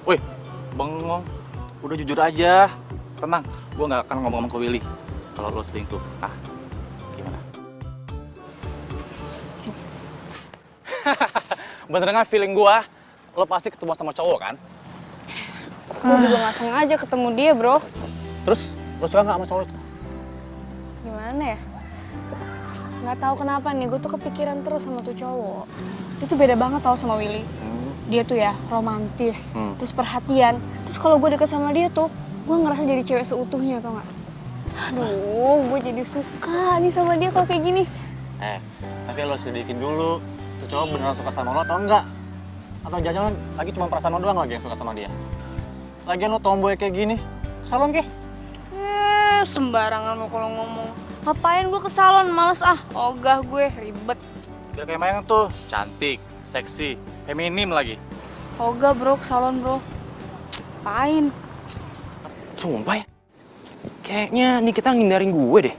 Woi, bengong. Udah jujur aja. Tenang, gue gak akan ngomong-ngomong ke Willy kalau lo selingkuh. Gimana? Bener nggak feeling gue? Lo pasti ketemu sama cowok kan? Gue juga gak sengaja ketemu dia, bro. Terus, lo suka nggak sama cowok itu? Gimana ya? Gak tahu kenapa nih, gue tuh kepikiran terus sama tuh cowok. Dia tuh beda banget tau sama Willy. Dia tuh ya romantis, terus perhatian. Terus kalau gue deket sama dia tuh, gue ngerasa jadi cewek seutuhnya, tau gak? Aduh, gue jadi suka nih sama dia kalau kayak gini. Tapi lo selidikin dulu. Tuh cowok beneran suka sama lo atau enggak? Atau jangan-jangan lagi cuma perasaan lo doang lagi yang suka sama dia? Lagian lo tomboy kayak gini, ke salon kek? Sembarangan lo kalau ngomong. Ngapain gue ke salon, males ogah gue, ribet. Biar kayak Mayang tuh, cantik, seksi, feminim lagi. Ogah bro, ke salon bro. Ngapain? Sumpah ya, kayaknya nih kita ngindarin gue deh.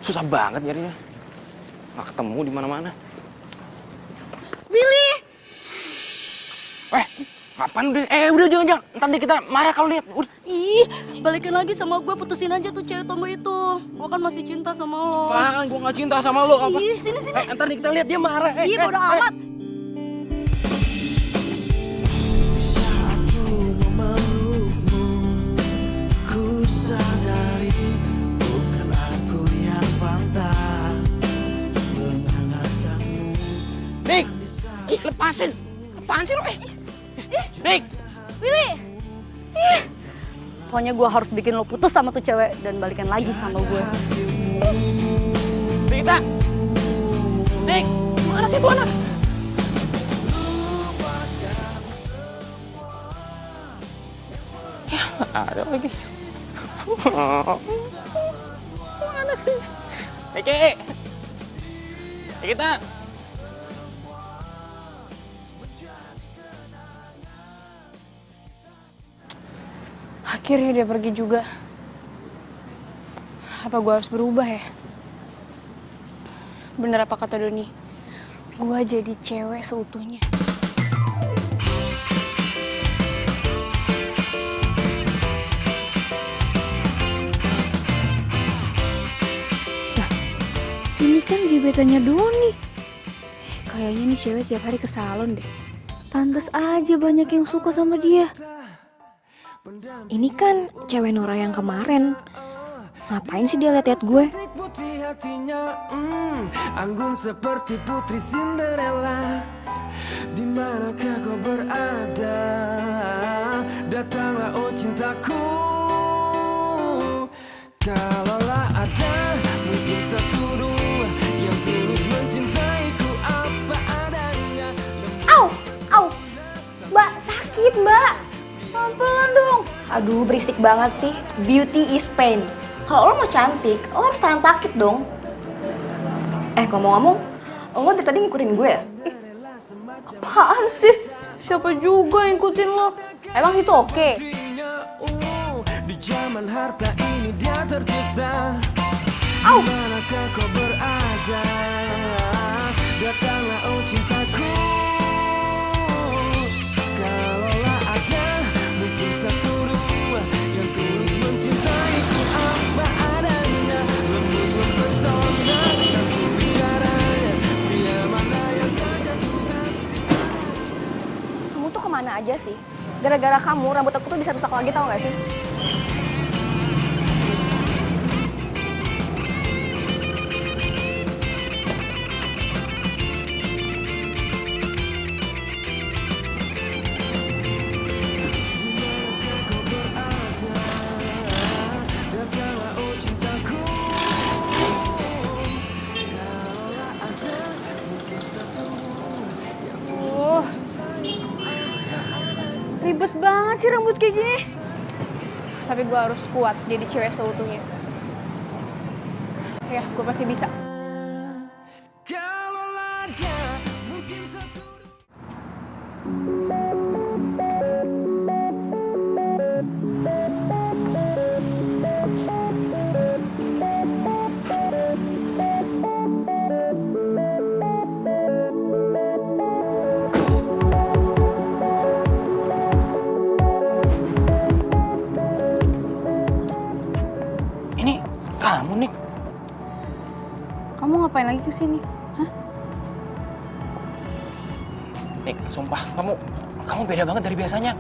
Susah banget nyarinya. Nggak ketemu di mana-mana. Willy! Ngapain udah? Udah jangan. Ntar deh kita marah kalau lihat. Udah. Ih, balikin lagi sama gue, putusin aja tuh cewek tomboy itu. Gue kan masih cinta sama lo. Apaan? Gue nggak cinta sama lo. Apa? Ih, sini. Ntar deh kita lihat dia marah. Ih, bodo amat. Saat ku memelukmu, ku sadari bukan aku yang pantas menghangatkanmu. Dik! Lepasin! Apaan sih lo? Dik! Willy! Pokoknya gue harus bikin lo putus sama tuh cewek dan balikan lagi sama gue. Dik, Dik! Mana sih tuh anak? Ya, ada lagi. Mana sih? Eki! Kita! Akhirnya dia pergi juga. Apa gue harus berubah ya? Bener apa kata Doni? Gue jadi cewek seutuhnya. Nah, ini kan gebetannya Doni. Kayaknya nih cewek tiap hari ke salon deh. Pantes aja banyak yang suka sama dia. Ini kan cewek Nora yang kemarin. Ngapain sih dia liat-liat gue? Putih hatinya, anggun seperti putri Cinderella. Di manakah kau berada? datanglah oh cintaku. Kalaulah ada mungkin satu dua yang tulus mencintaiku apa adanya. Au, au, Mbak, sakit Mbak. Pelan-pelan dong. Aduh, berisik banget sih. Beauty is pain. Kalau lo mau cantik, lo harus tahan sakit dong. Ngomong-ngomong, lo dari tadi ngikutin gue ya? Apaan sih? Siapa juga yang ngikutin lo? Emang itu oke? Di zaman harta ini dia tercipta. Au! Manakah kau berada? Datanglah oh cintaku. Kalaulah ada mungkin satu dua yang tulus mencintaiku apa adanya. Lembut mempesona satu bicaranya. Bila mana yang terjatuh hati. Kamu tuh kemana aja sih? Gara-gara kamu, rambut aku tuh bisa rusak lagi, tau gak sih? Ribet banget sih rambut kayak gini. Tapi gue harus kuat jadi cewek seutuhnya. Ya, gue pasti bisa. Kalaulah ada mungkin satu Ini kamu, Nik. Kamu ngapain lagi kesini? Hah? Nik, sumpah, kamu beda banget dari biasanya.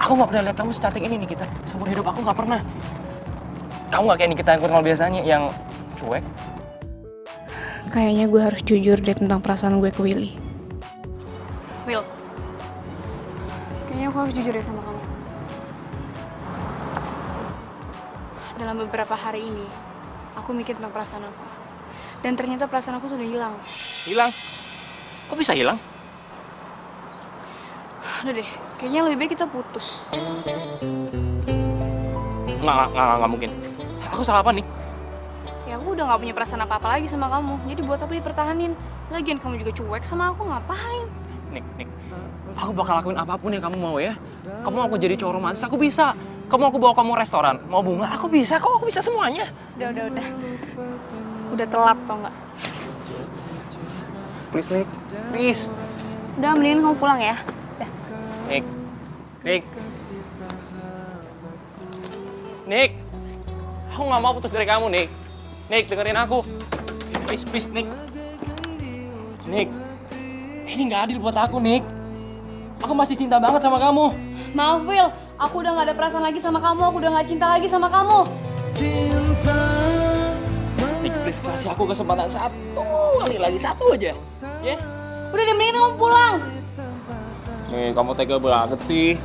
Aku nggak pernah lihat kamu secantik ini, Nikita. Seumur hidup aku nggak pernah. Kamu nggak kayak Nikita yang kenal biasanya, yang cuek. Kayaknya gue harus jujur deh tentang perasaan gue ke Willy. Will, kayaknya aku harus jujur deh sama kamu. Dalam beberapa hari ini, aku mikir tentang perasaan aku. Dan ternyata perasaan aku tuh udah hilang. Hilang? Kok bisa hilang? Udah deh, kayaknya lebih baik kita putus. Nggak mungkin. Aku salah apa, Nik? Ya aku udah gak punya perasaan apa-apa lagi sama kamu. Jadi buat apa dipertahanin? Lagian kamu juga cuek sama aku, ngapain? Nik. Aku bakal lakuin apapun yang kamu mau ya. Kamu mau aku jadi cowok romantis, aku bisa. Kamu aku bawa kamu restoran, mau bunga, aku bisa kok. Aku bisa semuanya. Udah. Udah telat tau gak? Please, Nik. Please. Udah, mendingan kamu pulang ya. Udah. Nik. Aku nggak mau putus dari kamu, Nik. Nik, dengerin aku. Please, Nik. Nik. Ini nggak adil buat aku, Nik. Aku masih cinta banget sama kamu. Maaf, Will. Aku udah gak ada perasaan lagi sama kamu. Aku udah gak cinta lagi sama kamu. Nik, please kasih aku kesempatan satu kali lagi, satu aja. Ya? Udah deh, mendingan kamu pulang. Nih, kamu tega banget sih.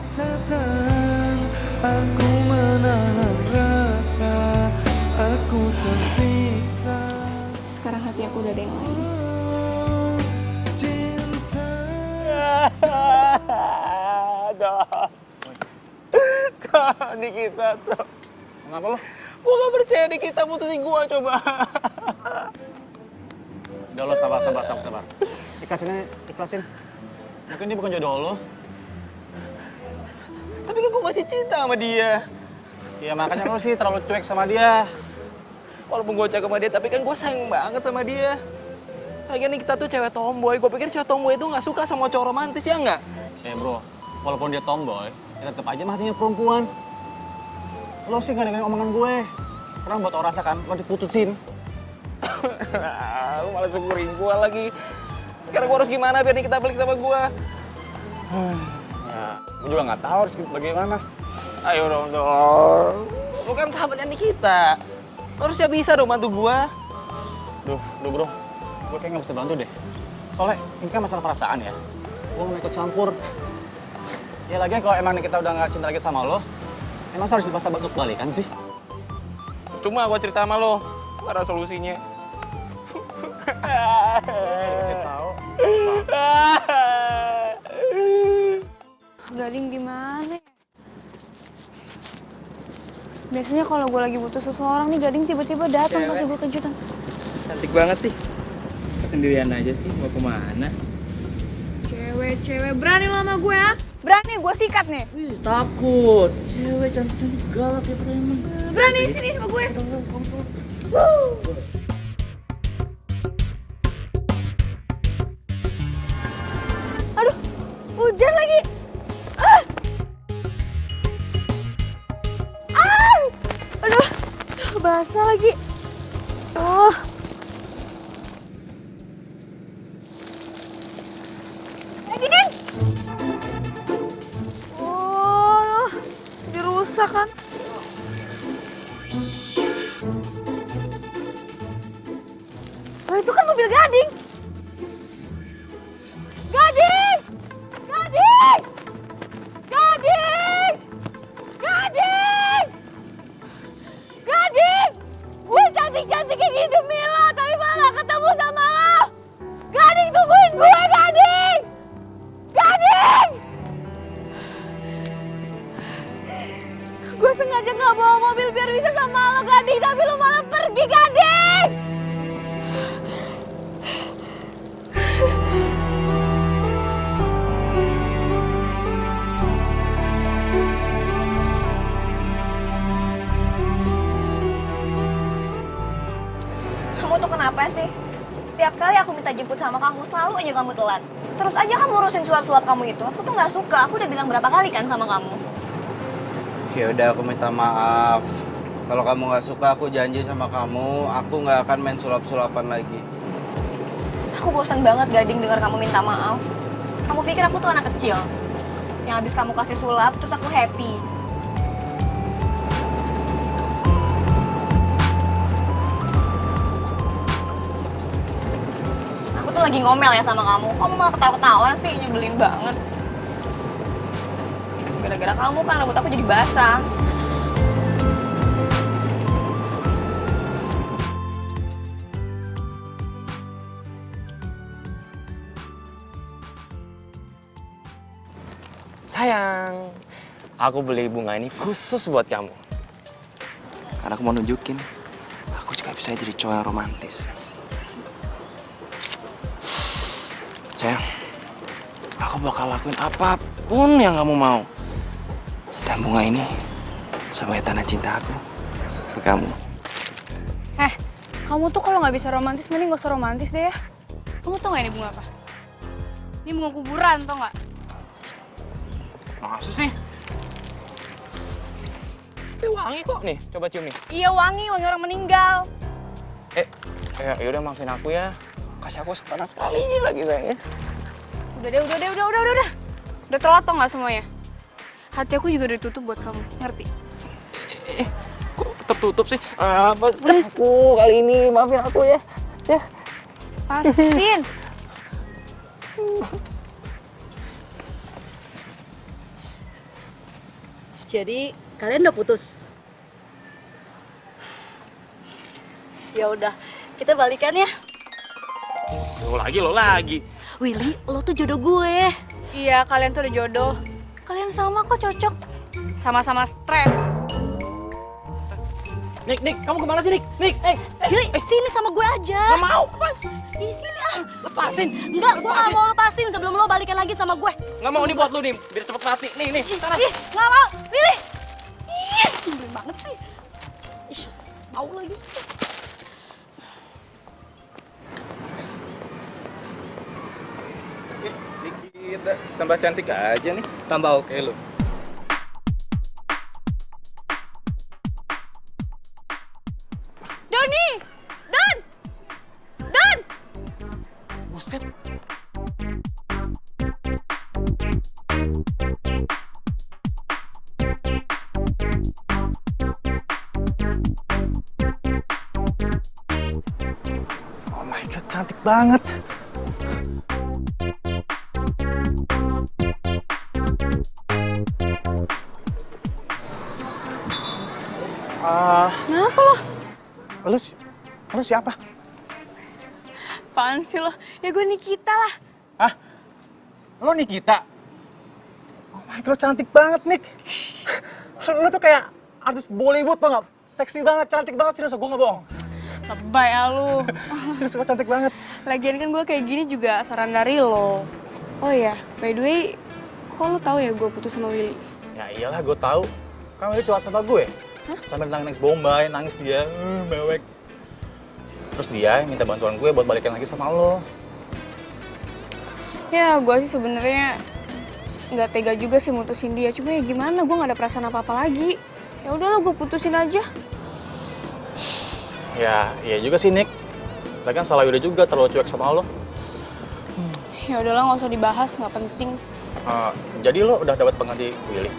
Aku menahan rasa, aku tersiksa. Sekarang hati aku udah ada yang lain. Nikita tuh. Kenapa lo? Gua gak percaya Nikita putusin gua, coba. Udah lo sabar. Ikhlasin. Mungkin dia bukan jodoh lo. Tapi kan gua masih cinta sama dia. Ya makanya lo sih terlalu cuek sama dia. Walaupun gua cakep sama dia, tapi kan gua sayang banget sama dia. Lagian Nikita tuh cewek tomboy. Gua pikir cewek tomboy itu gak suka sama cowok romantis, ya nggak? Bro, walaupun dia tomboy, ya tetep aja hatinya perempuan. Lo sih gak dengerin omongan gue. Sekarang buat orang rasakan, lo diputusin. Lu malah syukurin gua lagi. Sekarang gua harus gimana biar Nikita balik sama gua? Ya, gue juga gak tahu harus bagaimana. Ayo dong. Lu kan sahabatnya Nikita. Lu harusnya bisa dong bantu gua. Duh bro, gue kayak gak bisa bantu deh. Soalnya ini kan masalah perasaan ya. Gue gak ikut campur. Ya lagian kalau emang Nikita udah gak cinta lagi sama lo, emang harus dipaksa untuk balikan sih? Cuma gua cerita sama lo, gak ada solusinya. Kasih tahu. Gading gimana ya? Biasanya kalau gue lagi butuh seseorang nih, Gading tiba-tiba datang kasih gue kejutan. Cantik banget sih. Sendirian aja sih, mau kemana? Cewek, berani lo sama gue ya? Berani, gue sikat nih. Takut. Cewek cantik galak ya preman. Berani sini sama gue. Aduh, hujan lagi. Aduh, basah lagi. Oh. Gini. Oh, dirusak kan? Oh, itu kan mobil Gading. Gading! Gading! Gading! Gading! Gading! Gue cantik-cantik kayak gini demi lo, tapi malah ketemu sama lo. Gading, tungguin gue, Gading! Gading! Gue sengaja gak bawa mobil biar bisa sama lo, Gading, tapi lo malah pergi, Gading! Kamu tuh kenapa sih? Tiap kali aku minta jemput sama kamu, selalu aja kamu telat. Terus aja kamu urusin sulap-sulap kamu itu. Aku tuh nggak suka. Aku udah bilang berapa kali kan sama kamu. Ya udah, aku minta maaf. Kalau kamu nggak suka, aku janji sama kamu, aku nggak akan main sulap-sulapan lagi. Aku bosan banget Gading dengar kamu minta maaf. Kamu pikir aku tuh anak kecil yang habis kamu kasih sulap terus aku happy. Aku tuh lagi ngomel ya sama kamu. Kamu malah ketawa-ketawa sih, nyebelin banget. Gara-gara kamu kan rambut aku jadi basah. Sayang, aku beli bunga ini khusus buat kamu. Karena aku mau nunjukin, aku juga bisa jadi cowok yang romantis. Sayang, aku bakal lakuin apapun yang kamu mau. Dan bunga ini sebagai tanda cinta aku ke kamu. Kamu tuh kalau nggak bisa romantis, mending gak usah romantis deh ya. Kamu tau gak ini bunga apa? Ini bunga kuburan, tau gak? Masa sih? Tapi wangi kok nih, coba cium nih. Iya wangi orang meninggal. Ya udah maafin aku ya. Kasih aku kesempatan sekali lagi sayang ya. Udah. Udah telat tau gak semuanya? Hati aku juga udah ditutup buat kamu, ngerti? Kok tertutup sih? Please aku kali ini maafin aku ya. Ya. Pasin. Jadi kalian udah putus? Ya udah, kita balikan ya. Lo lagi. Willy, lo tuh jodoh gue. Iya, kalian tuh udah jodoh. Kalian sama kok cocok. Sama-sama stres. Nik, kamu kemana sih, Nik? Willy, sini sama gue aja. Gak mau, Di sini ah. lepasin. Enggak, gue gak mau lepasin sebelum lo balikan lagi sama gue. Gak mau nih buat lu nih, biar cepet mati. Nih. Ih, gak mau. Willy. Ih, nyebelin banget sih. Ih, mau lagi. Kita tambah cantik aja nih. Tambah oke lu. Doni! Don! Buset. Oh my god, cantik banget. Lu siapa? Apaan sih lo? Ya gue Nikita lah. Hah? Lo Nikita? Oh my God, lo cantik banget, Nik. Lo tuh kayak artis Bollywood, tau gak? Seksi banget, cantik banget, serius, gue gak bohong. Lebay ya lu. Serius, lo cantik banget. Lagian kan gue kayak gini juga saran dari lo. Oh iya, by the way, kok lo tahu ya gue putus sama Willy? Ya iyalah, gue tahu. Kan Willy curhat sama gue. Sambil nangis Bombay, nangis dia, mewek. Terus dia minta bantuan gue buat balikin lagi sama lo. Ya, gue sih sebenarnya nggak tega juga sih mutusin dia. Cuma ya gimana, gue nggak ada perasaan apa-apa lagi. Ya udahlah, gue putusin aja. Ya, iya juga sih, Nik. Lagian salah Yuda juga terlalu cuek sama lo. Ya udahlah, nggak usah dibahas, nggak penting. Jadi lo udah dapat pengganti Willy?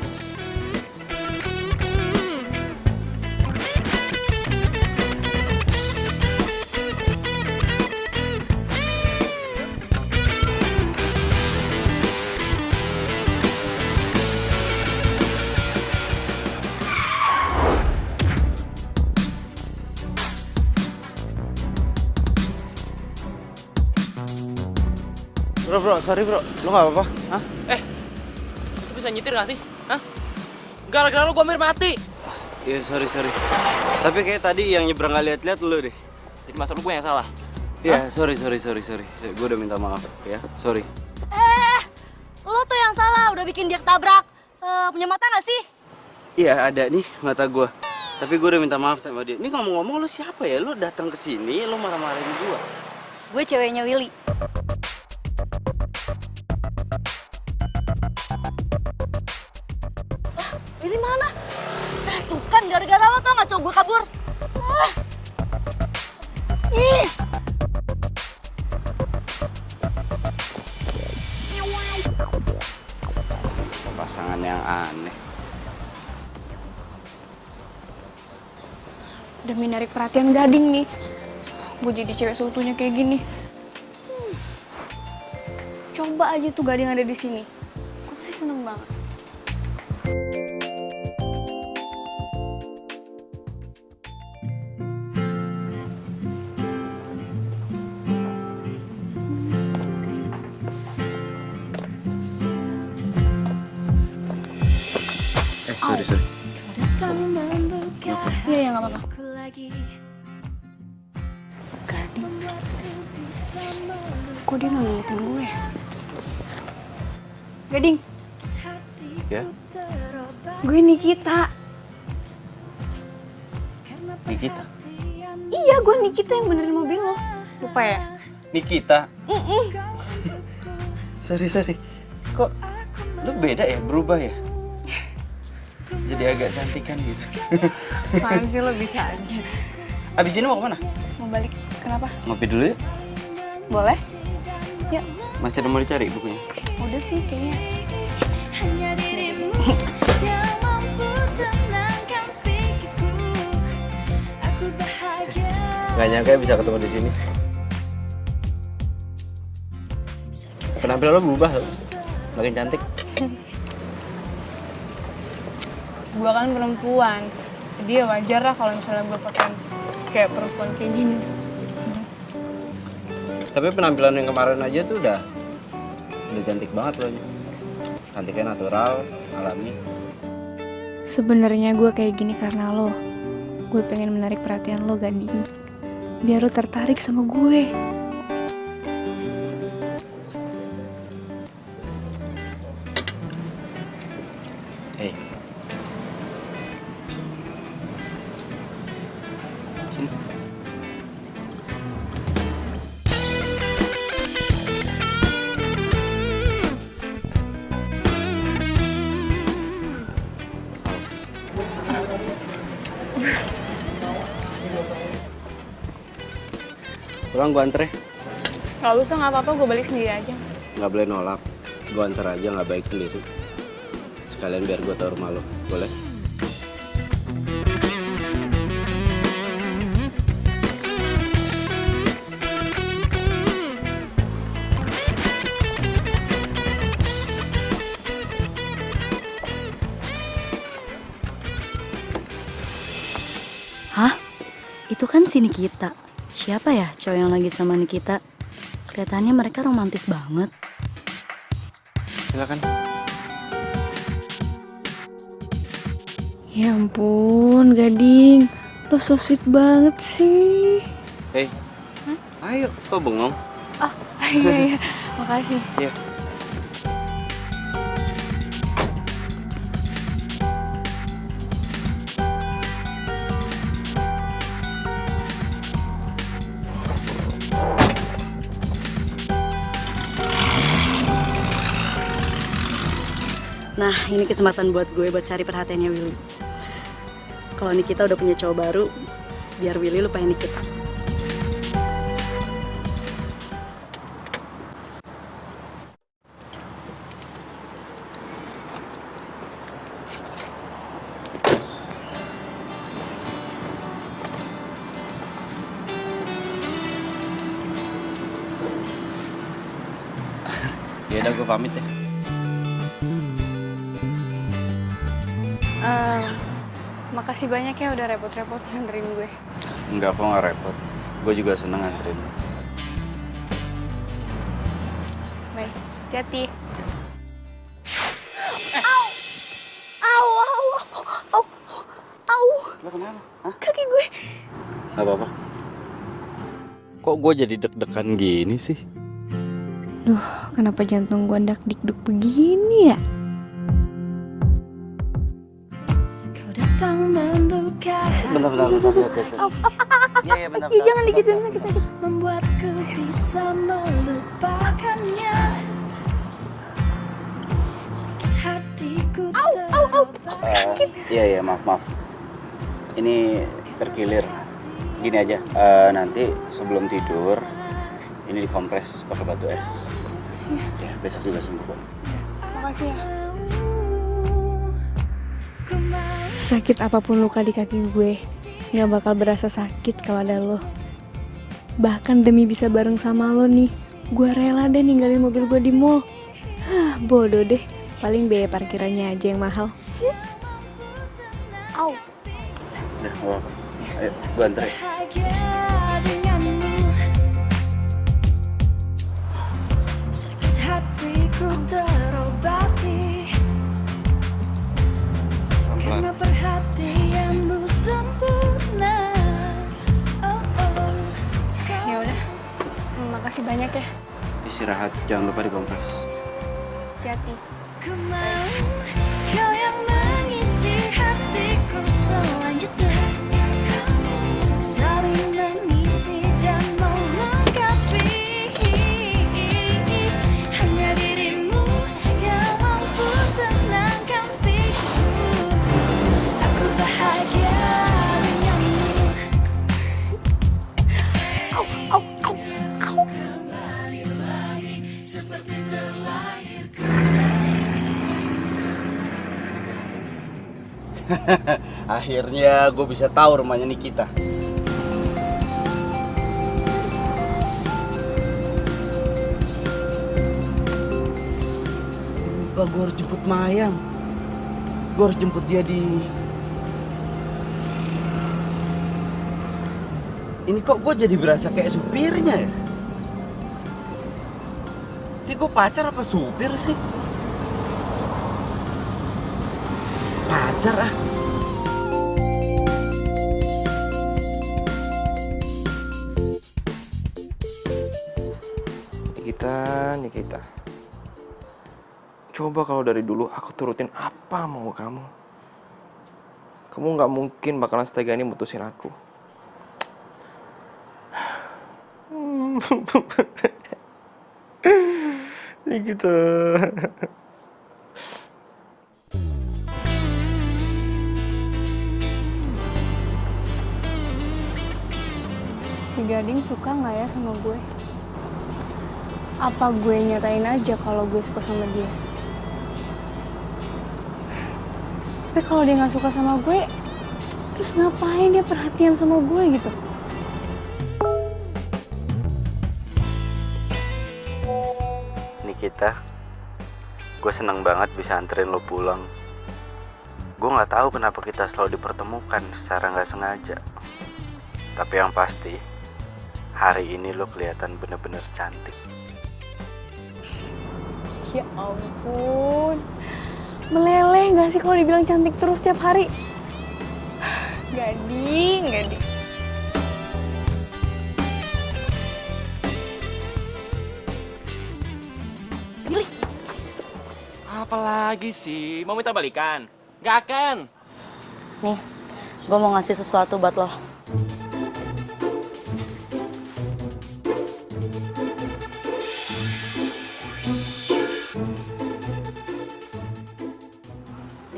Bro, sorry bro, lu gak apa-apa? Hah? Lu bisa nyetir gak sih? Hah? Gara-gara lu gue hampir mati. Iya, sorry. Tapi kayak tadi yang nyebrang gak lihat-lihat lu deh. Jadi masa lu gue yang salah? Iya, sorry. Gue udah minta maaf ya, sorry. Lo tuh yang salah, udah bikin dia ketabrak. Punya mata gak sih? Iya, ada nih mata gue. Tapi gue udah minta maaf sama dia. Ini ngomong-ngomong lu siapa ya? Lu datang ke sini, lu marah-marahin gue. Gue ceweknya Willy. Willy mana? Tuh kan gara-gara lo tau gak cowok gue kabur. Ih. Pasangan yang aneh. Demi narik perhatian Gading nih, gue jadi cewek seutuhnya kayak gini. Coba aja tuh Gading ada di sini, gue pasti seneng banget. Sorry. Iya, nggak apa-apa. Gading, kok dia nggak ngeliatin gue? Gading, Ya, gue Nikita. Nikita. Iya, gue Nikita yang benerin mobil lo. Lupa ya? Nikita. Sorry. Kok lu beda ya, berubah ya? Jadi agak cantikan gitu. Apaan sih lo, bisa aja. Abis ini mau kemana? Mau balik, kenapa? Ngopi dulu yuk. Boleh? Yuk. Masih ada mau dicari bukunya? Udah sih kayaknya. Hanya dirimu yang mampu tenangkan pikirku. Aku bahagia. Gak nyangka bisa ketemu di sini. Penampilan lo berubah lo, makin cantik. Gue kan perempuan, jadi ya wajar lah kalau misalnya gue pakaian kayak perempuan kayak gini. Tapi penampilan yang kemarin aja tuh udah cantik banget lo. Cantiknya natural, alami. Sebenarnya gue kayak gini karena lo. Gue pengen menarik perhatian lo, Gading. Biar lo tertarik sama gue. Hey. Sini. Saus. Pulang gua anter ya. Gak usah, gak apa-apa, gue balik sendiri aja. Nggak boleh nolak. Gua anter aja, nggak baik sendiri. Sekalian biar gua tahu rumah lo. Boleh? Itu kan si Nikita. Siapa ya cowok yang lagi sama Nikita? Kelihatannya mereka romantis banget. Silakan. Ya ampun, Gading. Lo so sweet banget sih. Hei, ayo, kok bengong? Ah, iya. Makasih. Iya. Nah, ini kesempatan buat gue buat cari perhatiannya Willy. Kalau Nikita udah punya cowok baru, biar Willy lupain Nikita. Ya udah gue pamit ya. Makasih banyak ya udah repot-repot nganterin gue. Enggak kok, nggak repot. Gue juga seneng nganterin. Baik, hati-hati. Au. Lo kenapa? Hah? Kaki gue. Gak apa-apa. Kok gue jadi deg-degan gini sih? Duh, kenapa jantung gue dak-dikduk begini ya? Kau datang membuka Bentar. Iya, bentar. Jangan digituin, sakit-sakit. membuatku bisa melupakannya. Sakit hatiku Sakit. Iya, maaf. Ini terkilir. Gini aja, nanti sebelum tidur ini dikompres pakai batu es. Ya, besok juga sembuh kok. Makasih ya. Sakit apapun luka di kaki gue, gak bakal berasa sakit kalau ada lo. Bahkan demi bisa bareng sama lo nih, gue rela deh ninggalin mobil gue di mall. Bodoh deh, paling biaya parkirannya aja yang mahal. Au. Udah, gak apa-apa. Ayo, gue anter ya. bahagia denganmu. Sakit hatiku terobati karena perhatianmu sempurna. Ya udah, makasih banyak ya. Istirahat, jangan lupa dikompres. Hati-hati. Ku mau kau yang mengisi hatiku selanjutnya. Saling mengisi dan melengkapi. Hanya dirimu yang mampu tenangkan pikiranku. Aku bahagia denganmu. Kembali lagi seperti terlahir. Akhirnya gue bisa tahu rumahnya Nikita. Lupa gue harus jemput Mayang. Gue harus jemput dia di... Ini kok gue jadi berasa kayak supirnya ya? Ini gue pacar apa supir sih? Pacar ah. Nikita. Coba kalau dari dulu aku turutin apa mau kamu. Kamu nggak mungkin bakalan setega ini mutusin aku. Nikita. Si Gading suka nggak ya sama gue? Apa gue nyatain aja kalau gue suka sama dia? Tapi kalau dia nggak suka sama gue, terus ngapain dia perhatian sama gue gitu? Nikita, gue seneng banget bisa anterin lo pulang. Gue nggak tahu kenapa kita selalu dipertemukan secara nggak sengaja. Tapi yang pasti, hari ini lo kelihatan bener-bener cantik. Ya ampun. Meleleh gak sih kalau dibilang cantik terus tiap hari? Gading. Apalagi sih? Mau minta balikan? Gak akan. Nih, gue mau ngasih sesuatu buat lo.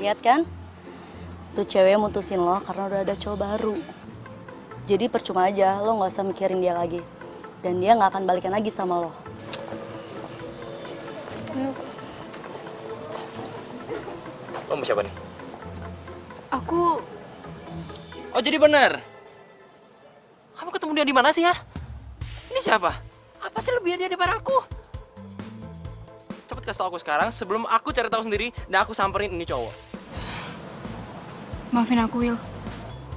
Lihat kan? Tuh cewek mutusin lo karena udah ada cowok baru. Jadi percuma aja, lo gak usah mikirin dia lagi. Dan dia gak akan balikan lagi sama lo. Lo mau siapa nih? Aku Oh jadi bener? Kamu ketemu dia di mana sih ya? Ini siapa? Apa sih lebih dia daripada aku? Cepet kasih tau aku sekarang sebelum aku cari tahu sendiri dan aku samperin ini cowok. maafin aku, Will.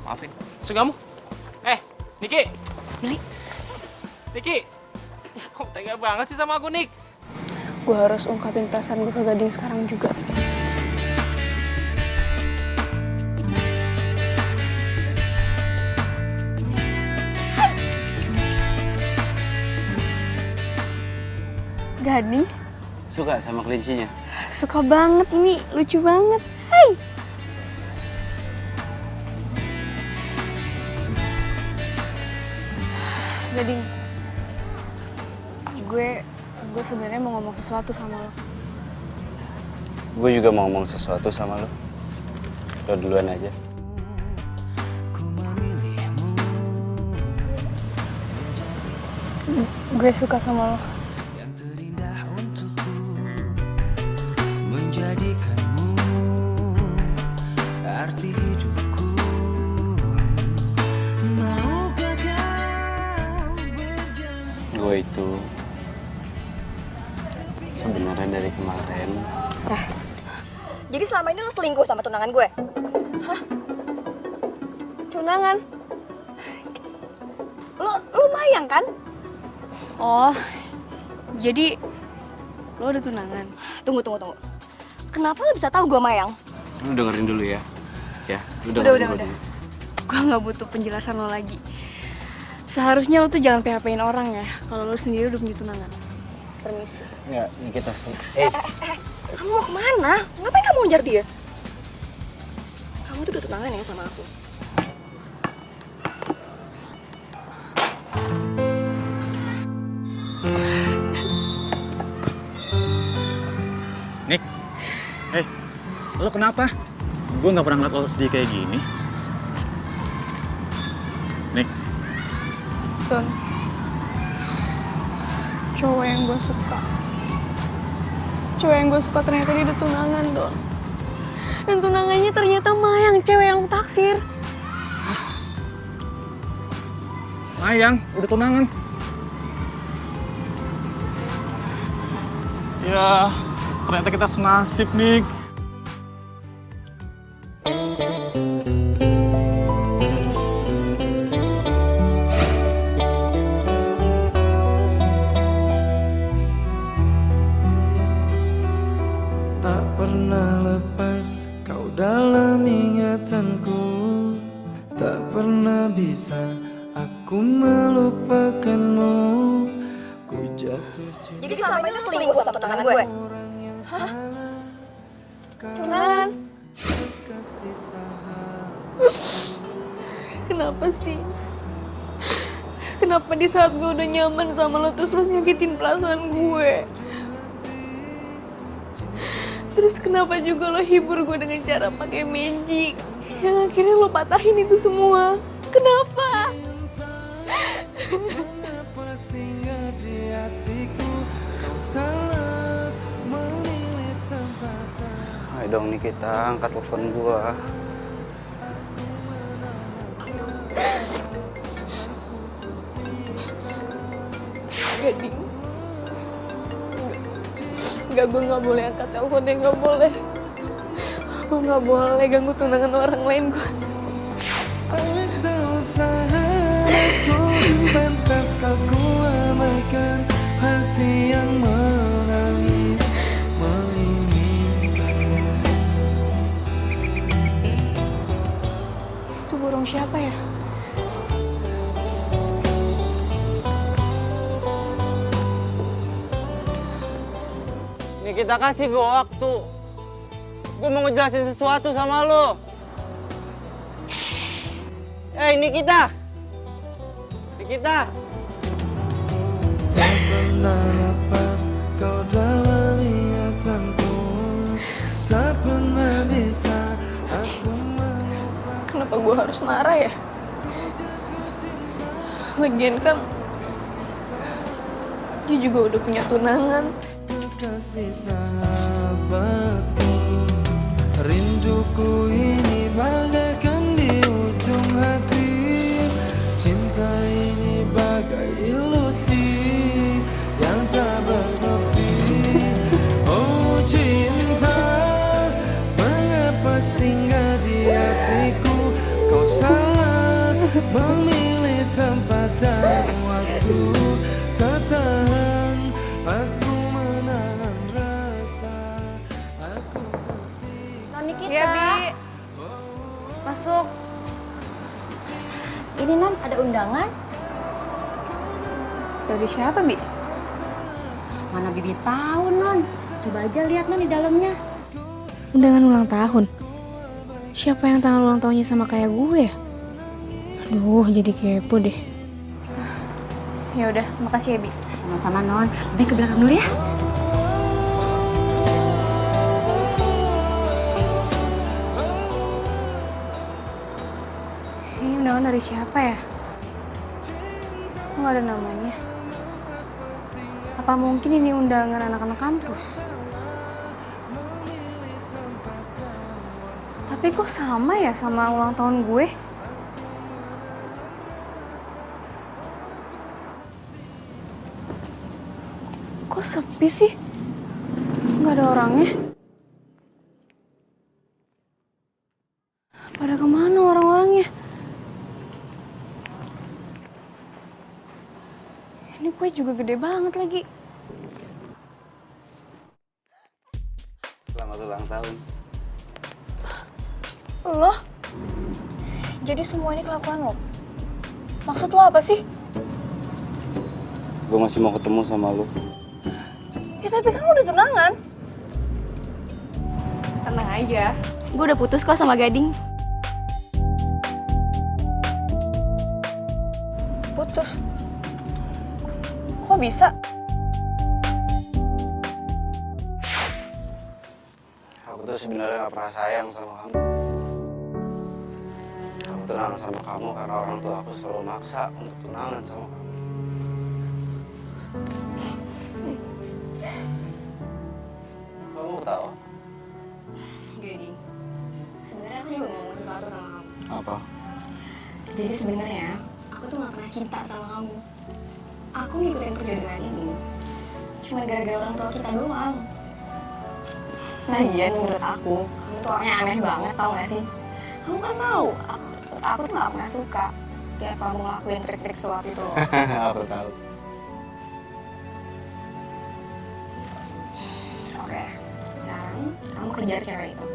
Maafin. Maksud kamu? Niki. Billy. Niki. Kok tega banget sih sama aku, Nik? Gue harus ungkapin perasaan gue ke Gading sekarang juga. Gading, Suka sama kelincinya? suka banget ini, lucu banget. Hai. Gading, gue sebenarnya mau ngomong sesuatu sama lo. Gue juga mau ngomong sesuatu sama lo. Lo duluan aja. Gue suka sama lo. Menjadikanmu arti hidupku. Maukah kau berjanji? Gue itu sebenarnya dari kemarin. Jadi selama ini lo selingkuh sama tunangan gue? Tunangan? Lo Mayang kan? Oh, jadi lo udah tunangan? Tunggu. Kenapa lo bisa tahu gue Mayang? Lu dengerin dulu ya. Ya, lu Udah. dengerin dulu. Gue nggak butuh penjelasan lo lagi. Seharusnya lo tuh jangan PHP-in orang ya, kalau lo sendiri udah punya tunangan. Permisi. Ya, ini kita sih. Kamu mau kemana? Ngapain kamu ngejar dia? Kamu tuh udah tunangan ya sama aku? Nick, lo kenapa? Gue nggak pernah ngeliat lo sedih kayak gini. Nick, Ton, cowok yang gue suka ternyata dia udah tunangan, Don. Dan tunangannya ternyata Mayang, cewek yang lo taksir. Mayang, udah tunangan. Ya, ternyata kita senasib, Nick. Tak pernah lepas kau dalam ingatanku. Tak pernah bisa aku melupakanmu. Ku jatuh cinta. Jadi selama ini lo selingkuh sama tunangan gue? Tunangan? Kenapa sih? Kenapa di saat gue udah nyaman sama lo terus lo nyakitin perasaan gue? Terus kenapa juga lo hibur gue dengan cara pakai magic yang akhirnya lo patahin itu semua? Kenapa? Kenapa singgah di hatiku? Kau salah memilih tempat. Ayo dong nih kita angkat telepon gua. Gading. Enggak, gue nggak boleh angkat teleponnya, nggak boleh. Gue nggak boleh ganggu tunangan orang lain gue. Tak usah Pantaskah ku abaikan hati yang menangis menginginkannya? Itu burung siapa ya? Nih kita kasih gue waktu. Gue mau ngejelasin sesuatu sama lo. Nikita. Nikita. Tak pernah lepas kau dalam ingatanku, tak pernah bisa aku melupakan. Kenapa gue harus marah ya? Lagian kan dia juga udah punya tunangan. Kasih sahabatku, rinduku ini bagaikan di ujung hati. Cinta ini bagai ilusi yang tak bertepi. Oh cinta, mengapa singgah di hatiku? Kau salah memilih tempat dan waktu. Tak tahan aku menahan rasa. Aku tersiksa. Nikita. Iya, Bi. Masuk. Ini Non, ada undangan. Dari siapa, Bi? Mana Bibi tahu Non. Coba aja lihat Non di dalamnya. Undangan ulang tahun. Siapa yang tanggal ulang tahunnya sama kayak gue? Aduh, jadi kepo deh. Ya udah, makasih ya, Bi. Sama-sama Non. Bibi ke belakang dulu ya. Ini undangan dari siapa ya? Kok nggak ada namanya? Apa mungkin ini undangan anak-anak kampus? Tapi kok sama ya sama ulang tahun gue? Kok sepi sih? Nggak ada orangnya? Pada kemana orang-orangnya? Ini kue juga gede banget lagi. Selamat ulang tahun. Lo? Jadi semua ini kelakuan lo? Maksud lo apa sih? Gue masih mau ketemu sama lo. Ya tapi kan lo udah tunangan. Tenang aja. Gue udah putus kok sama Gading. Putus. Kok bisa? Aku tuh sebenarnya gak pernah sayang sama kamu. Aku tunangan sama kamu karena orang tua aku selalu maksa untuk tunangan sama kamu. Kamu tahu? Gading, sebenarnya aku juga mau ngomong sesuatu sama kamu. Apa? Jadi sebenarnya aku tuh gak pernah cinta sama kamu. Aku ngikutin perjodohan ini cuma gara-gara orang tua kita doang. Lagian menurut aku, kamu tuh orangnya aneh banget, tau gak sih? Kamu kan tahu, aku tuh gak pernah suka tiap kamu ngelakuin trik-trik suap itu loh. Aku tahu. Oke, sekarang kamu kejar cewek itu.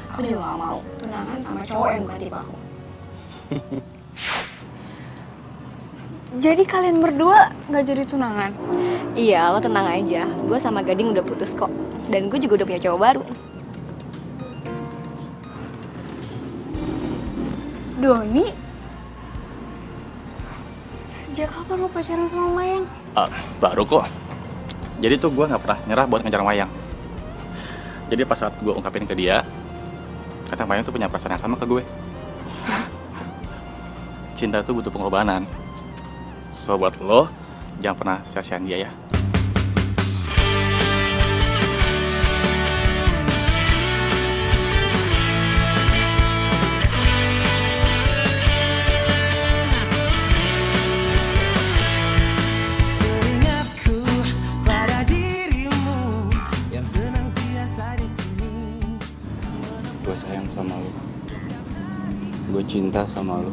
Aku juga gak mau tunangan sama cowok yang bukan tipe aku. Jadi kalian berdua gak jadi tunangan? Iya, lo tenang aja. Gue sama Gading udah putus kok. Dan gue juga udah punya cowok baru. Doni? Sejak kapan lo pacaran sama Mayang? Baru kok. Jadi tuh gue nggak pernah nyerah buat ngejar Mayang. Jadi pas saat gue ungkapin ke dia, kata Mayang tuh punya perasaan yang sama ke gue. Cinta tuh butuh pengorbanan. So buat lo, jangan pernah sia-siain dia ya. Teringatku pada dirimu yang senantiasa di sini. Gue sayang sama lo. Gue cinta sama lo.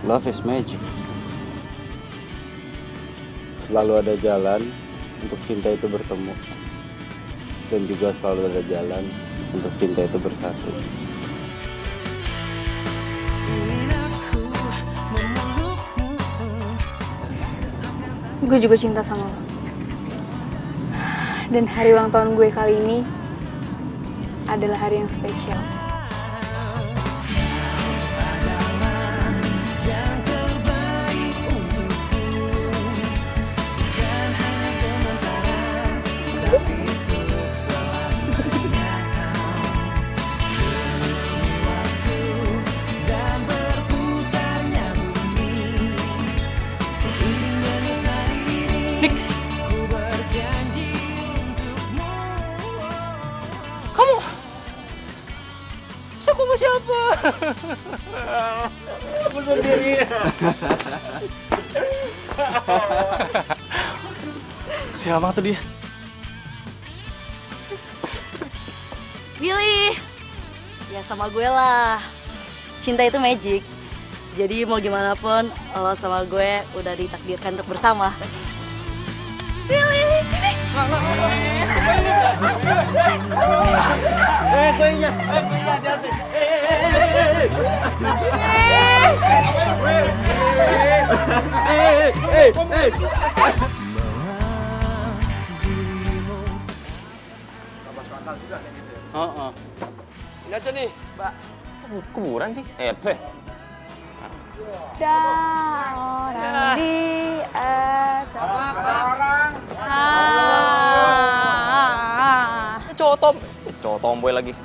Love is magic. Selalu ada jalan untuk cinta itu bertemu. Dan juga selalu ada jalan untuk cinta itu bersatu. Gue juga cinta sama lo. Dan hari ulang tahun gue kali ini adalah hari yang spesial. Terus aku mau siapa? Aku sendiri. Siapa tuh dia? Pilih. Ya sama gue lah. Cinta itu magic. Jadi mau gimana pun, lo sama gue udah ditakdirkan untuk bersama. Pilih, sini. Kuenya, hati-hati. Ini aja nih, Mbak. Kuburan sih? Teh. Orang di atas. Cowok tomboy lagi.